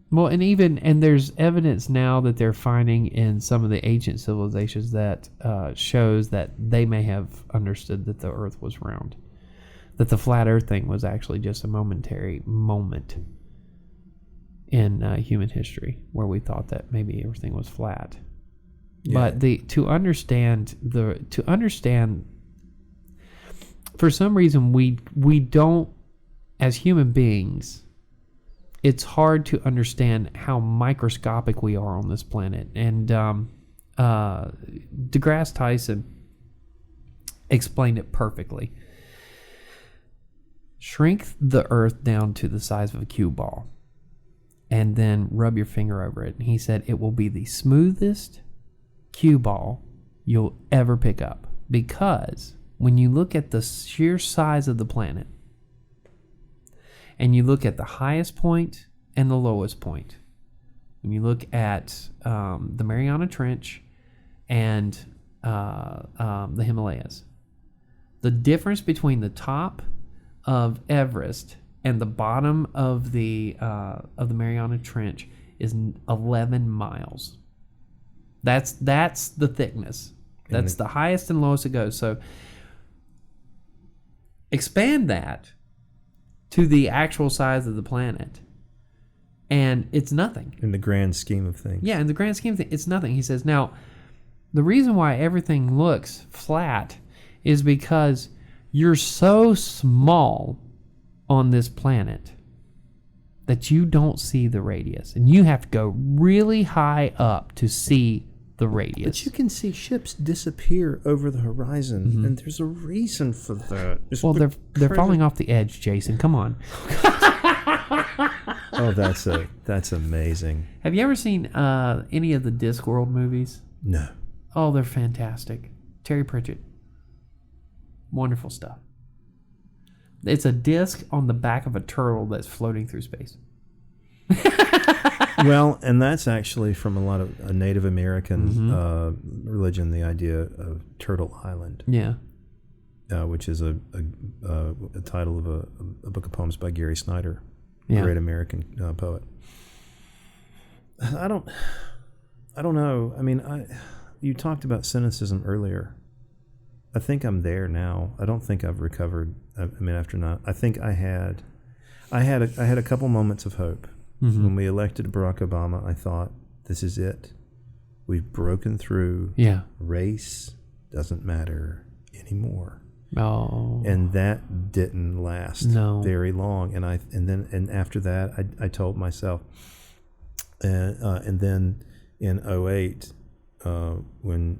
[SPEAKER 2] Well, and there's evidence now that they're finding in some of the ancient civilizations that shows that they may have understood that the Earth was round, that the flat Earth thing was actually just a momentary moment in human history where we thought that maybe everything was flat. Yeah. But to understand, for some reason we don't, as human beings, it's hard to understand how microscopic we are on this planet. And deGrasse Tyson explained it perfectly. Shrink the Earth down to the size of a cue ball and then rub your finger over it. And he said it will be the smoothest cue ball you'll ever pick up. Because when you look at the sheer size of the planet, and you look at the highest point and the lowest point, when you look at the Mariana Trench and the Himalayas, the difference between the top of Everest and the bottom of the Mariana Trench is 11 miles. That's the thickness. That's the highest and lowest it goes. So expand that to the actual size of the planet, and it's nothing. In the grand scheme of things. Yeah, in the grand scheme of things, it's nothing. He says, now, the reason why everything looks flat is because you're so small on this planet that you don't see the radius, and you have to go really high up to see the radius. But you can see ships disappear over the horizon, and there's a reason for that. Well, they're falling off the edge, Jason. Come on. Oh, that's amazing. Have you ever seen any of the Discworld movies? No. Oh, they're fantastic. Terry Pratchett. Wonderful stuff. It's a disc on the back of a turtle that's floating through space. Well, and that's actually from a lot of Native American religion, the idea of Turtle Island. Yeah. Which is a title of a book of poems by Gary Snyder, a great American poet. I don't know. I mean, you talked about cynicism earlier. I think I'm there now. I don't think I've recovered. I mean, after not, I think I had a couple moments of hope. When we elected Barack Obama, I thought, this is it. We've broken through. Yeah. Race doesn't matter anymore. Oh.
[SPEAKER 3] And that didn't last
[SPEAKER 2] No.
[SPEAKER 3] very long. And after that, I told myself, and then in '08, when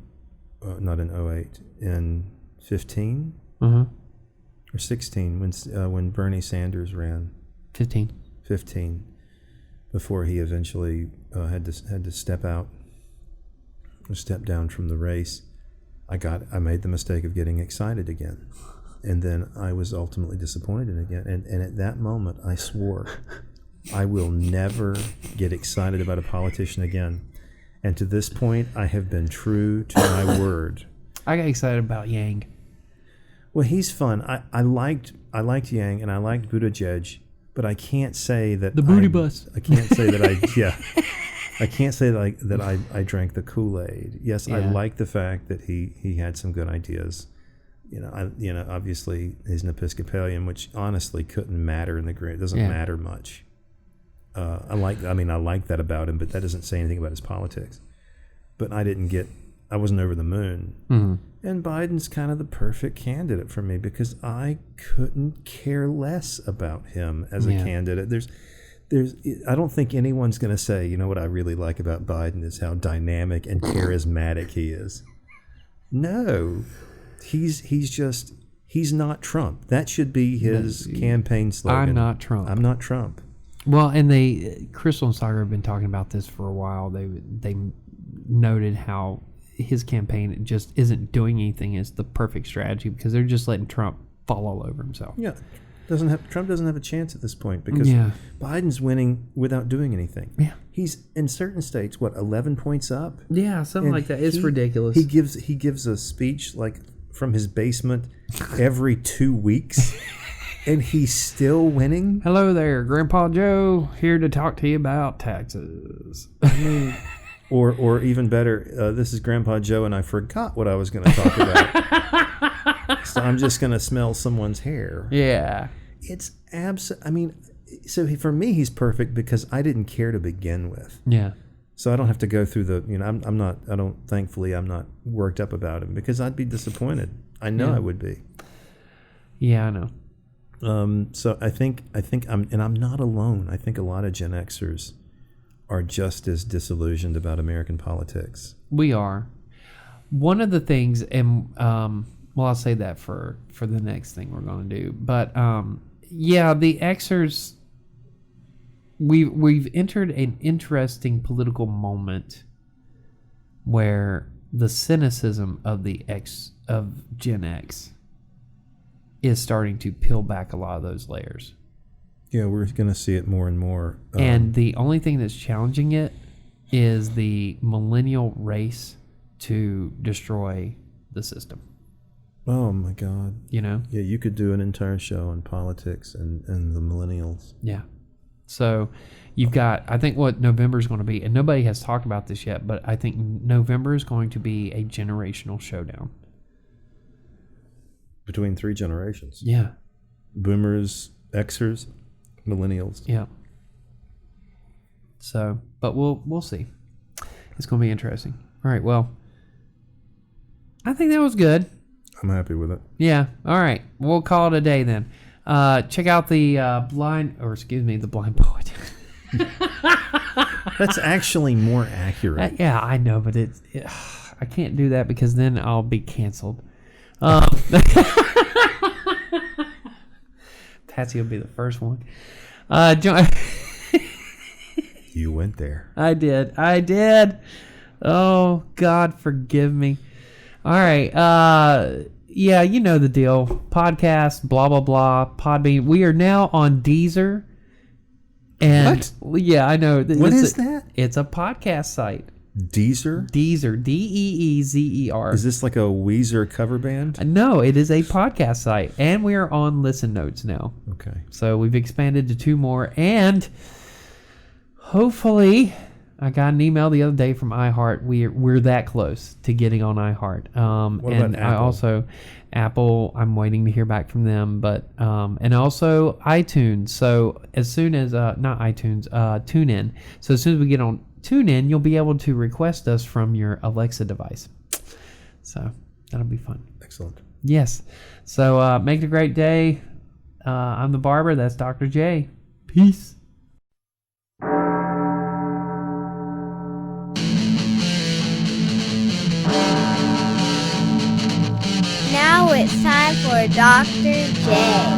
[SPEAKER 3] not in '08, in 15
[SPEAKER 2] Uh-huh.
[SPEAKER 3] or 16, when Bernie Sanders ran
[SPEAKER 2] 15.
[SPEAKER 3] before he eventually had to step down from the race, I made the mistake of getting excited again. And then I was ultimately disappointed in it again. And at that moment, I swore I will never get excited about a politician again. And to this point, I have been true to my word.
[SPEAKER 2] I got excited about Yang.
[SPEAKER 3] Well, he's fun. I liked Yang and I liked Buttigieg, but I can't say that
[SPEAKER 2] The booty bus.
[SPEAKER 3] I can't say that I can't say that I drank the Kool-Aid. Yes, I
[SPEAKER 2] Yeah.
[SPEAKER 3] like the fact that he had some good ideas. Obviously he's an Episcopalian, which honestly couldn't matter in the grand. It doesn't matter much. I like that about him, but that doesn't say anything about his politics. But I wasn't over the moon.
[SPEAKER 2] Mm-hmm.
[SPEAKER 3] And Biden's kind of the perfect candidate for me because I couldn't care less about him as a candidate. I don't think anyone's going to say, what I really like about Biden is how dynamic and charismatic he is. No, he's not Trump. That should be his campaign slogan.
[SPEAKER 2] I'm not Trump.
[SPEAKER 3] I'm not Trump.
[SPEAKER 2] Well, and Crystal and Sagar have been talking about this for a while. They noted how his campaign just isn't doing anything as the perfect strategy because they're just letting Trump fall all over himself.
[SPEAKER 3] Yeah. Trump doesn't have a chance at this point because Biden's winning without doing anything.
[SPEAKER 2] Yeah.
[SPEAKER 3] He's in certain states, 11 points up?
[SPEAKER 2] Yeah, something like that. It's ridiculous.
[SPEAKER 3] He gives a speech from his basement every 2 weeks and he's still winning.
[SPEAKER 2] Hello there, Grandpa Joe, here to talk to you about taxes.
[SPEAKER 3] Or even better, this is Grandpa Joe and I forgot what I was going to talk about. So I'm just going to smell someone's hair.
[SPEAKER 2] Yeah.
[SPEAKER 3] It's so for me, he's perfect because I didn't care to begin with.
[SPEAKER 2] Yeah.
[SPEAKER 3] So I don't have to go through thankfully I'm not worked up about him because I'd be disappointed. I know I would be.
[SPEAKER 2] Yeah, I know.
[SPEAKER 3] So I think I'm not alone. I think a lot of Gen Xers are just as disillusioned about American politics.
[SPEAKER 2] We are. One of the things, and I'll say that for the next thing we're going to do. But the Xers, we've entered an interesting political moment where the cynicism of Gen X is starting to peel back a lot of those layers.
[SPEAKER 3] Yeah, we're going to see it more and more.
[SPEAKER 2] And the only thing that's challenging it is the millennial race to destroy the system.
[SPEAKER 3] Oh my God.
[SPEAKER 2] Yeah,
[SPEAKER 3] you could do an entire show on politics and the millennials.
[SPEAKER 2] Yeah. So you've got, I think what November is going to be, and nobody has talked about this yet, but I think November is going to be a generational showdown.
[SPEAKER 3] Between 3 generations.
[SPEAKER 2] Yeah.
[SPEAKER 3] Boomers, Xers, millennials.
[SPEAKER 2] Yeah. So, but we'll see. It's going to be interesting. All right. Well, I think that was good.
[SPEAKER 3] I'm happy with it.
[SPEAKER 2] Yeah. All right. We'll call it a day then. Check out the Blind Poet.
[SPEAKER 3] That's actually more accurate.
[SPEAKER 2] Yeah, I know, but I can't do that because then I'll be canceled. Patsy will be the first one.
[SPEAKER 3] You went there.
[SPEAKER 2] I did. Oh, God, forgive me. All right. Yeah, you know the deal. Podcast, blah, blah, blah, Podbean. We are now on Deezer. And
[SPEAKER 3] what?
[SPEAKER 2] Yeah, I know.
[SPEAKER 3] What is that?
[SPEAKER 2] It's a podcast site.
[SPEAKER 3] Deezer?
[SPEAKER 2] Deezer. Deezer.
[SPEAKER 3] Is this like a Weezer cover band?
[SPEAKER 2] No, it is a podcast site. And we are on Listen Notes now.
[SPEAKER 3] Okay.
[SPEAKER 2] So we've expanded to 2 more. And hopefully, I got an email the other day from iHeart. We're that close to getting on iHeart.
[SPEAKER 3] What about Apple?
[SPEAKER 2] I also Apple. I'm waiting to hear back from them, but and also iTunes. So as soon as not iTunes, TuneIn. So as soon as we get on TuneIn, you'll be able to request us from your Alexa device. So That'll be fun.
[SPEAKER 3] Excellent.
[SPEAKER 2] Yes. So make it a great day. I'm the barber. That's Dr. J. Peace.
[SPEAKER 1] Now it's time for Dr. J.